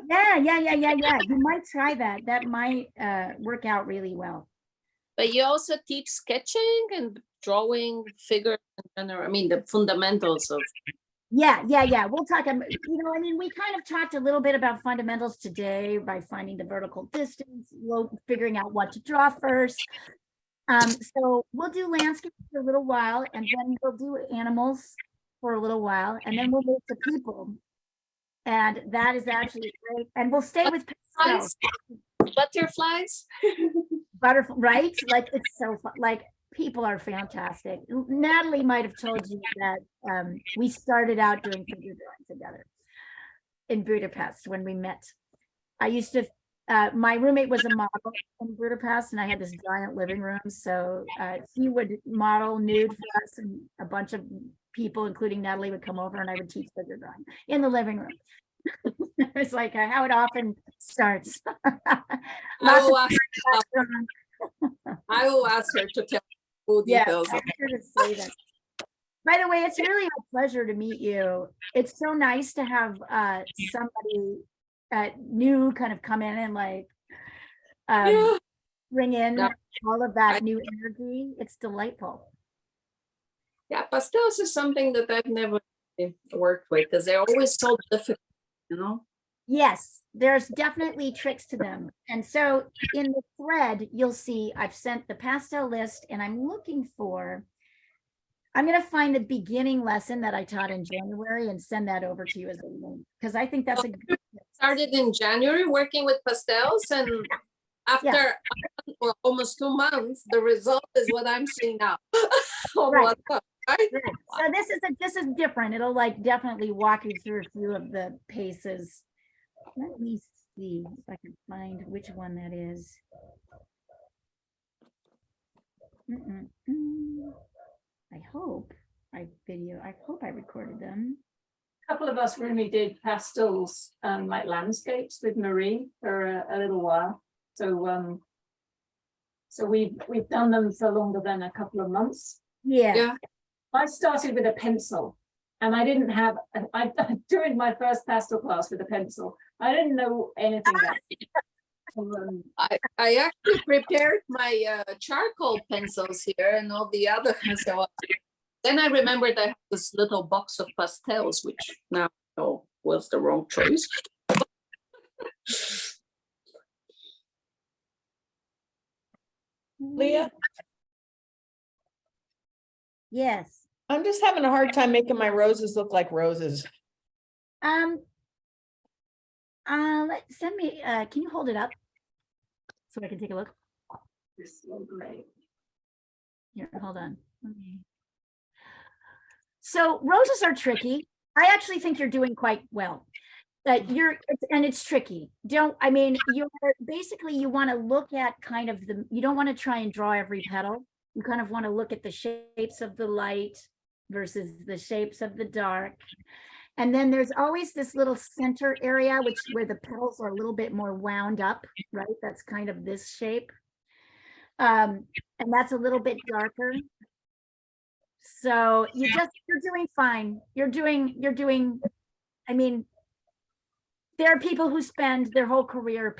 Yeah. You might try that. That might work out really well. But you also teach sketching and drawing figures in general. The fundamentals of. Yeah. We'll talk. We kind of talked a little bit about fundamentals today by finding the vertical distance, figuring out what to draw first. So we'll do landscape for a little while, and then we'll do animals for a little while, and then we'll move to people. And that is actually great. And we'll stay with pastel. Butterflies. Butterfly, right? Like it's so fun. Like people are fantastic. Natalie might have told you that we started out doing figure drawing together in Budapest when we met. I used to, my roommate was a model in Budapest, and I had this giant living room. So he would model nude for us, and a bunch of people, including Natalie, would come over, and I would teach figure drawing in the living room. It's like how it often starts. I will ask her to tell full details. I'm sure to say that. By the way, it's really a pleasure to meet you. It's so nice to have somebody new kind of come in and like bring in all of that new energy. It's delightful. Yeah, pastels is something that I've never worked with because they're always so difficult, you know? Yes, there's definitely tricks to them. And so in the thread, you'll see I've sent the pastel list, and I'm looking for, I'm going to find the beginning lesson that I taught in January and send that over to you as a link, because I think that's a good. Started in January working with pastels, and after almost 2 months, the result is what I'm seeing now. Right. Right? So this is different. It'll like definitely walk you through a few of the paces. Let me see if I can find which one that is. I hope I recorded them. A couple of us really did pastels, like landscapes with Marie for a little while. So so we've done them for longer than a couple of months. Yeah. I started with a pencil, and I didn't have, during my first pastel class with a pencil, I didn't know anything about it. I actually prepared my charcoal pencils here and all the other so then I remembered I had this little box of pastels, which now I know was the wrong choice. Leah, Yes. I'm just having a hard time making my roses look like roses. Send me, can you hold it up so I can take a look? This is so great. Here, hold on. So roses are tricky. I actually think you're doing quite well. And it's tricky. You're basically, you want to look at kind of you don't want to try and draw every petal. You kind of want to look at the shapes of the light versus the shapes of the dark. And then there's always this little center area, where the petals are a little bit more wound up, right? That's kind of this shape. And that's a little bit darker. So you're doing fine. You're doing, I mean, there are people who spend their whole career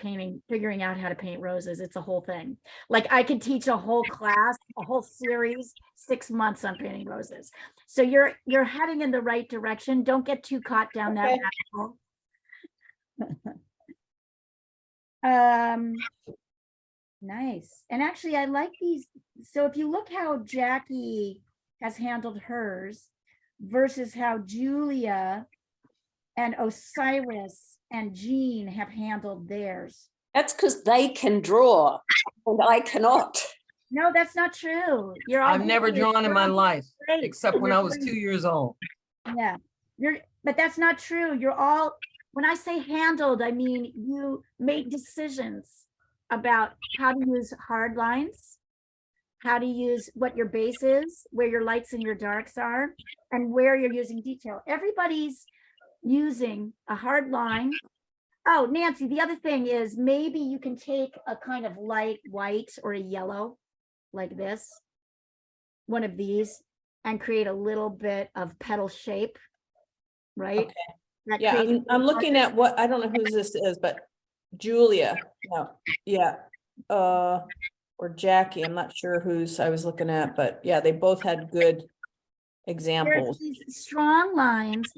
figuring out how to paint roses. It's a whole thing. Like I could teach a whole class, a whole series, 6 months on painting roses. So you're heading in the right direction. Don't get too caught down that rabbit hole. Nice. And actually I like these. So if you look how Jackie has handled hers versus how Julia and Osiris and Jean have handled theirs. That's because they can draw and I cannot. No, that's not true. I've never drawn in my life, except when I was 2 years old. Yeah, but that's not true. When I say handled, I mean you made decisions about how to use hard lines, how to use what your base is, where your lights and your darks are, and where you're using detail. Everybody's using a hard line. Oh, Nancy, the other thing is maybe you can take a kind of light white or a yellow like this, one of these, and create a little bit of petal shape, right? Okay. Yeah, I'm looking at what, I don't know who this is, but Julia, no, yeah, or Jackie, I'm not sure whose I was looking at, but yeah, they both had good examples. There's these strong lines,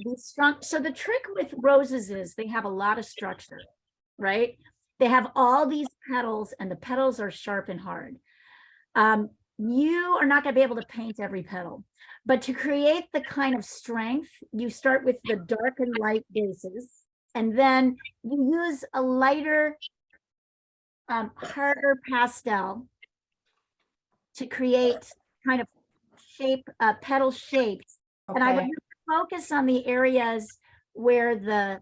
so the trick with roses is they have a lot of structure, right? They have all these petals, and the petals are sharp and hard. You are not going to be able to paint every petal, but to create the kind of strength, you start with the dark and light bases, and then you use a lighter, harder pastel to create kind of shape, petal shapes. And I would Okay, focus on the areas where the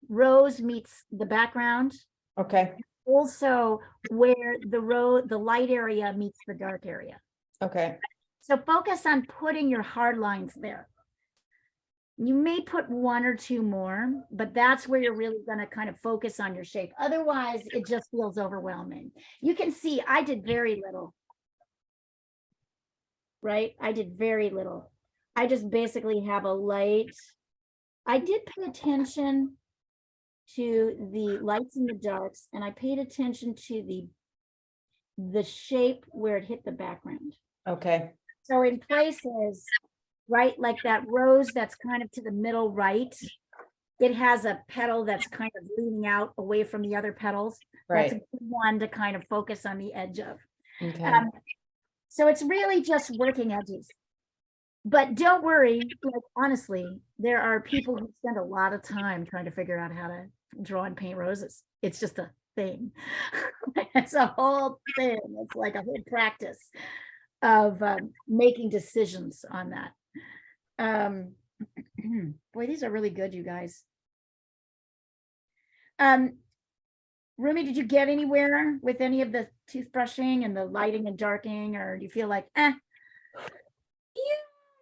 rose meets the background, okay, also where the light area meets the dark area. okay, So focus on putting your hard lines there. You may put one or two more, but that's where you're really going to kind of focus on your shape. Otherwise, it just feels overwhelming. You can see I did very little, right? I did very little. I just basically have a light. I did pay attention to the lights and the darks, and I paid attention to the shape where it hit the background. okay, So in places, right, like that rose that's kind of to the middle right, it has a petal that's kind of leaning out away from the other petals. That's a right, good one to kind of focus on the edge of. okay, So it's really just working edges. But don't worry, like honestly, there are people who spend a lot of time trying to figure out how to draw and paint roses. It's just a thing. It's a whole thing. It's like a whole practice of making decisions on that. Boy, these are really good, you guys. Rumi, did you get anywhere with any of the toothbrushing and the lighting and darkening, or do you feel like, Yeah,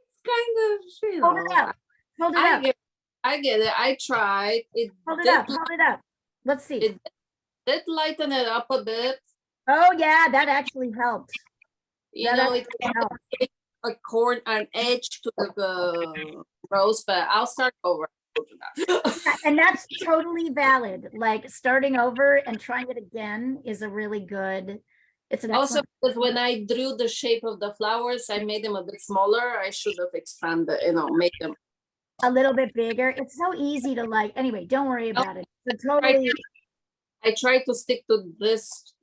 it's kind of, you hold it know, up, hold it I up, get it. I tried. hold it up, hold it up. Let's see. It did lighten it up a bit. Oh yeah, that actually helped. You That know, it actually helped. an edge to the rose, but I'll start over. And that's totally valid. Like starting over and trying it again is a really good, it's an Also, excellent. because when I drew the shape of the flowers, I made them a bit smaller. I should have expanded, make them. A little bit bigger. It's so easy to like, anyway, don't worry about it. So totally, I tried to stick to this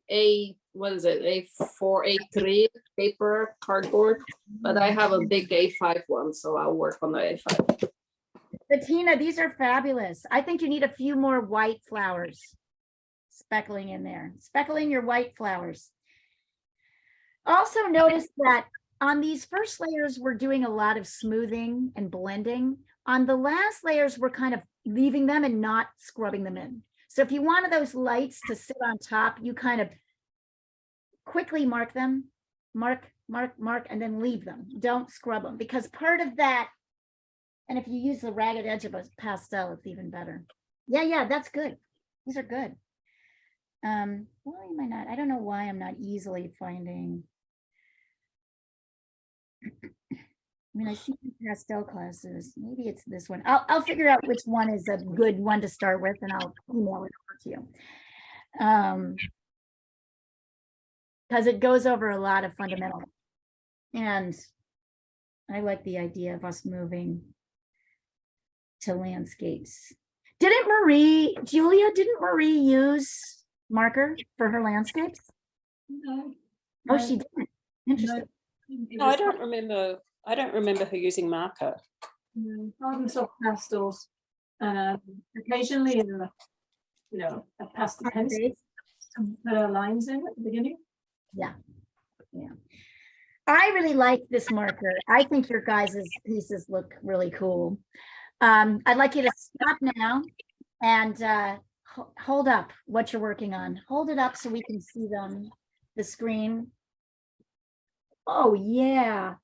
what is it, A4, A3 paper cardboard, but I have a big A5 one, so I'll work on the A5. Bettina, these are fabulous. I think you need a few more white flowers speckling in there, speckling your white flowers. Also notice that on these first layers, we're doing a lot of smoothing and blending. On the last layers, we're kind of leaving them and not scrubbing them in. So if you wanted those lights to sit on top, you kind of quickly mark them, mark, and then leave them. Don't scrub them, because part of that, and if you use the ragged edge of a pastel, it's even better. Yeah, that's good. These are good. Why am I not? I don't know why I'm not easily finding. I mean, I see pastel classes. Maybe it's this one. I'll figure out which one is a good one to start with, and I'll email it over to you. Because it goes over a lot of fundamentals. And I like the idea of us moving to landscapes. Didn't Marie use marker for her landscapes? No. Oh, she didn't. Interesting. No, I don't remember her using marker. Hard and soft pastels. Occasionally, a pastel pencil to put lines in at the beginning. Yeah. I really like this marker. I think your guys' pieces look really cool. I'd like you to stop now and hold up what you're working on. Hold it up so we can see the screen. Oh yeah.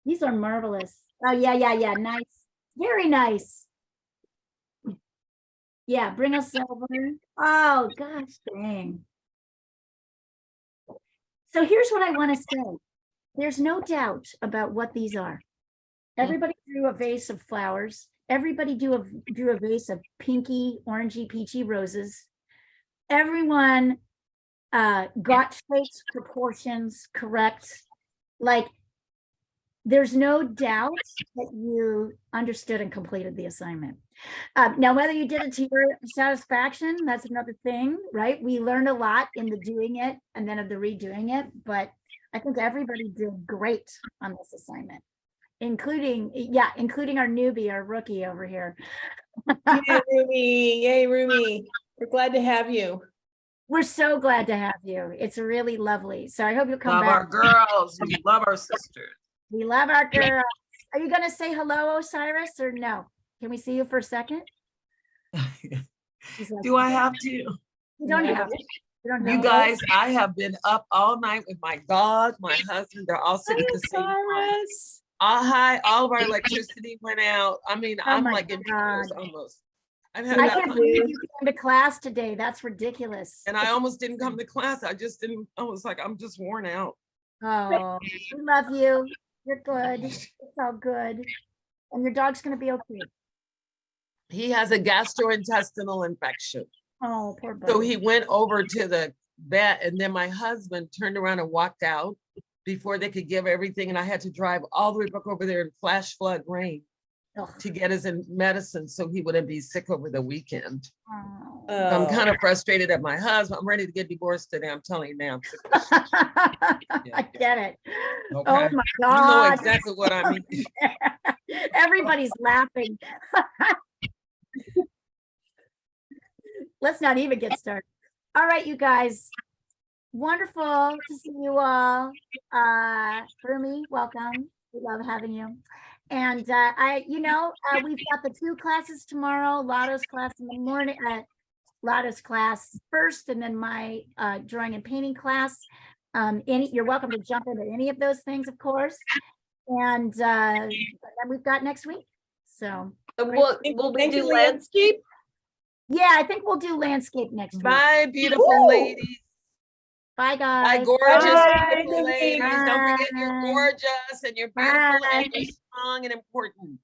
These are marvelous. Oh yeah. Nice. Very nice. Yeah, bring us over. Oh gosh dang. So here's what I want to say. There's no doubt about what these are. Everybody drew a vase of flowers. Everybody drew a vase of pinky, orangey, peachy roses. Everyone got shapes, proportions correct. Like, there's no doubt that you understood and completed the assignment. Now, whether you did it to your satisfaction, that's another thing, right? We learned a lot in the doing it and then of the redoing it, but I think everybody did great on this assignment, including our newbie, our rookie over here. Yay, Rumi. Yay, Rumi. We're glad to have you. We're so glad to have you. It's really lovely. So I hope you'll come Love our back. girls. We love our sisters. We love our girl. Are you going to say hello, Osiris, or no? Can we see you for a second? She's like, Do I have to? You don't No. have to. You don't You have to. guys, I have been up all night with my dog, my husband. They're all sitting at the same time. Cyrus. Hi, all of our electricity went out. I mean, Oh I'm my like in tears God. almost. I've had I that can't much- believe you came to class today. That's ridiculous. and I almost didn't come to class. I just didn't. I was like, I'm just worn out. Oh, we love you. You're good. It's all good. And your dog's gonna be okay. He has a gastrointestinal infection. Oh, poor buddy. So he went over to the vet, and then my husband turned around and walked out before they could give everything. And I had to drive all the way back over there in flash flood rain Ugh. to get his medicine so he wouldn't be sick over the weekend. Oh. I'm Oh. kind of frustrated at my husband. I'm ready to get divorced today. I'm telling you now. I'm sick of this shit. I get it. Oh Okay. my You know God. exactly what I mean. Everybody's laughing. Let's not even get started. All right, you guys. Wonderful to see you all. Rumi, welcome. We love having you. And we've got the 2 classes tomorrow, Lotto's class in the morning, Lotto's class first, and then my drawing and painting class. You're welcome to jump into any of those things, of course. And then we've got next week. So Will we Thank do you, Leah. landscape? yeah, I think we'll do landscape next week. Bye, beautiful Woo! ladies. Bye, Bye, guys. gorgeous, Bye. beautiful ladies. Don't forget you're Bye. gorgeous and you're beautiful and Bye. you're strong and important.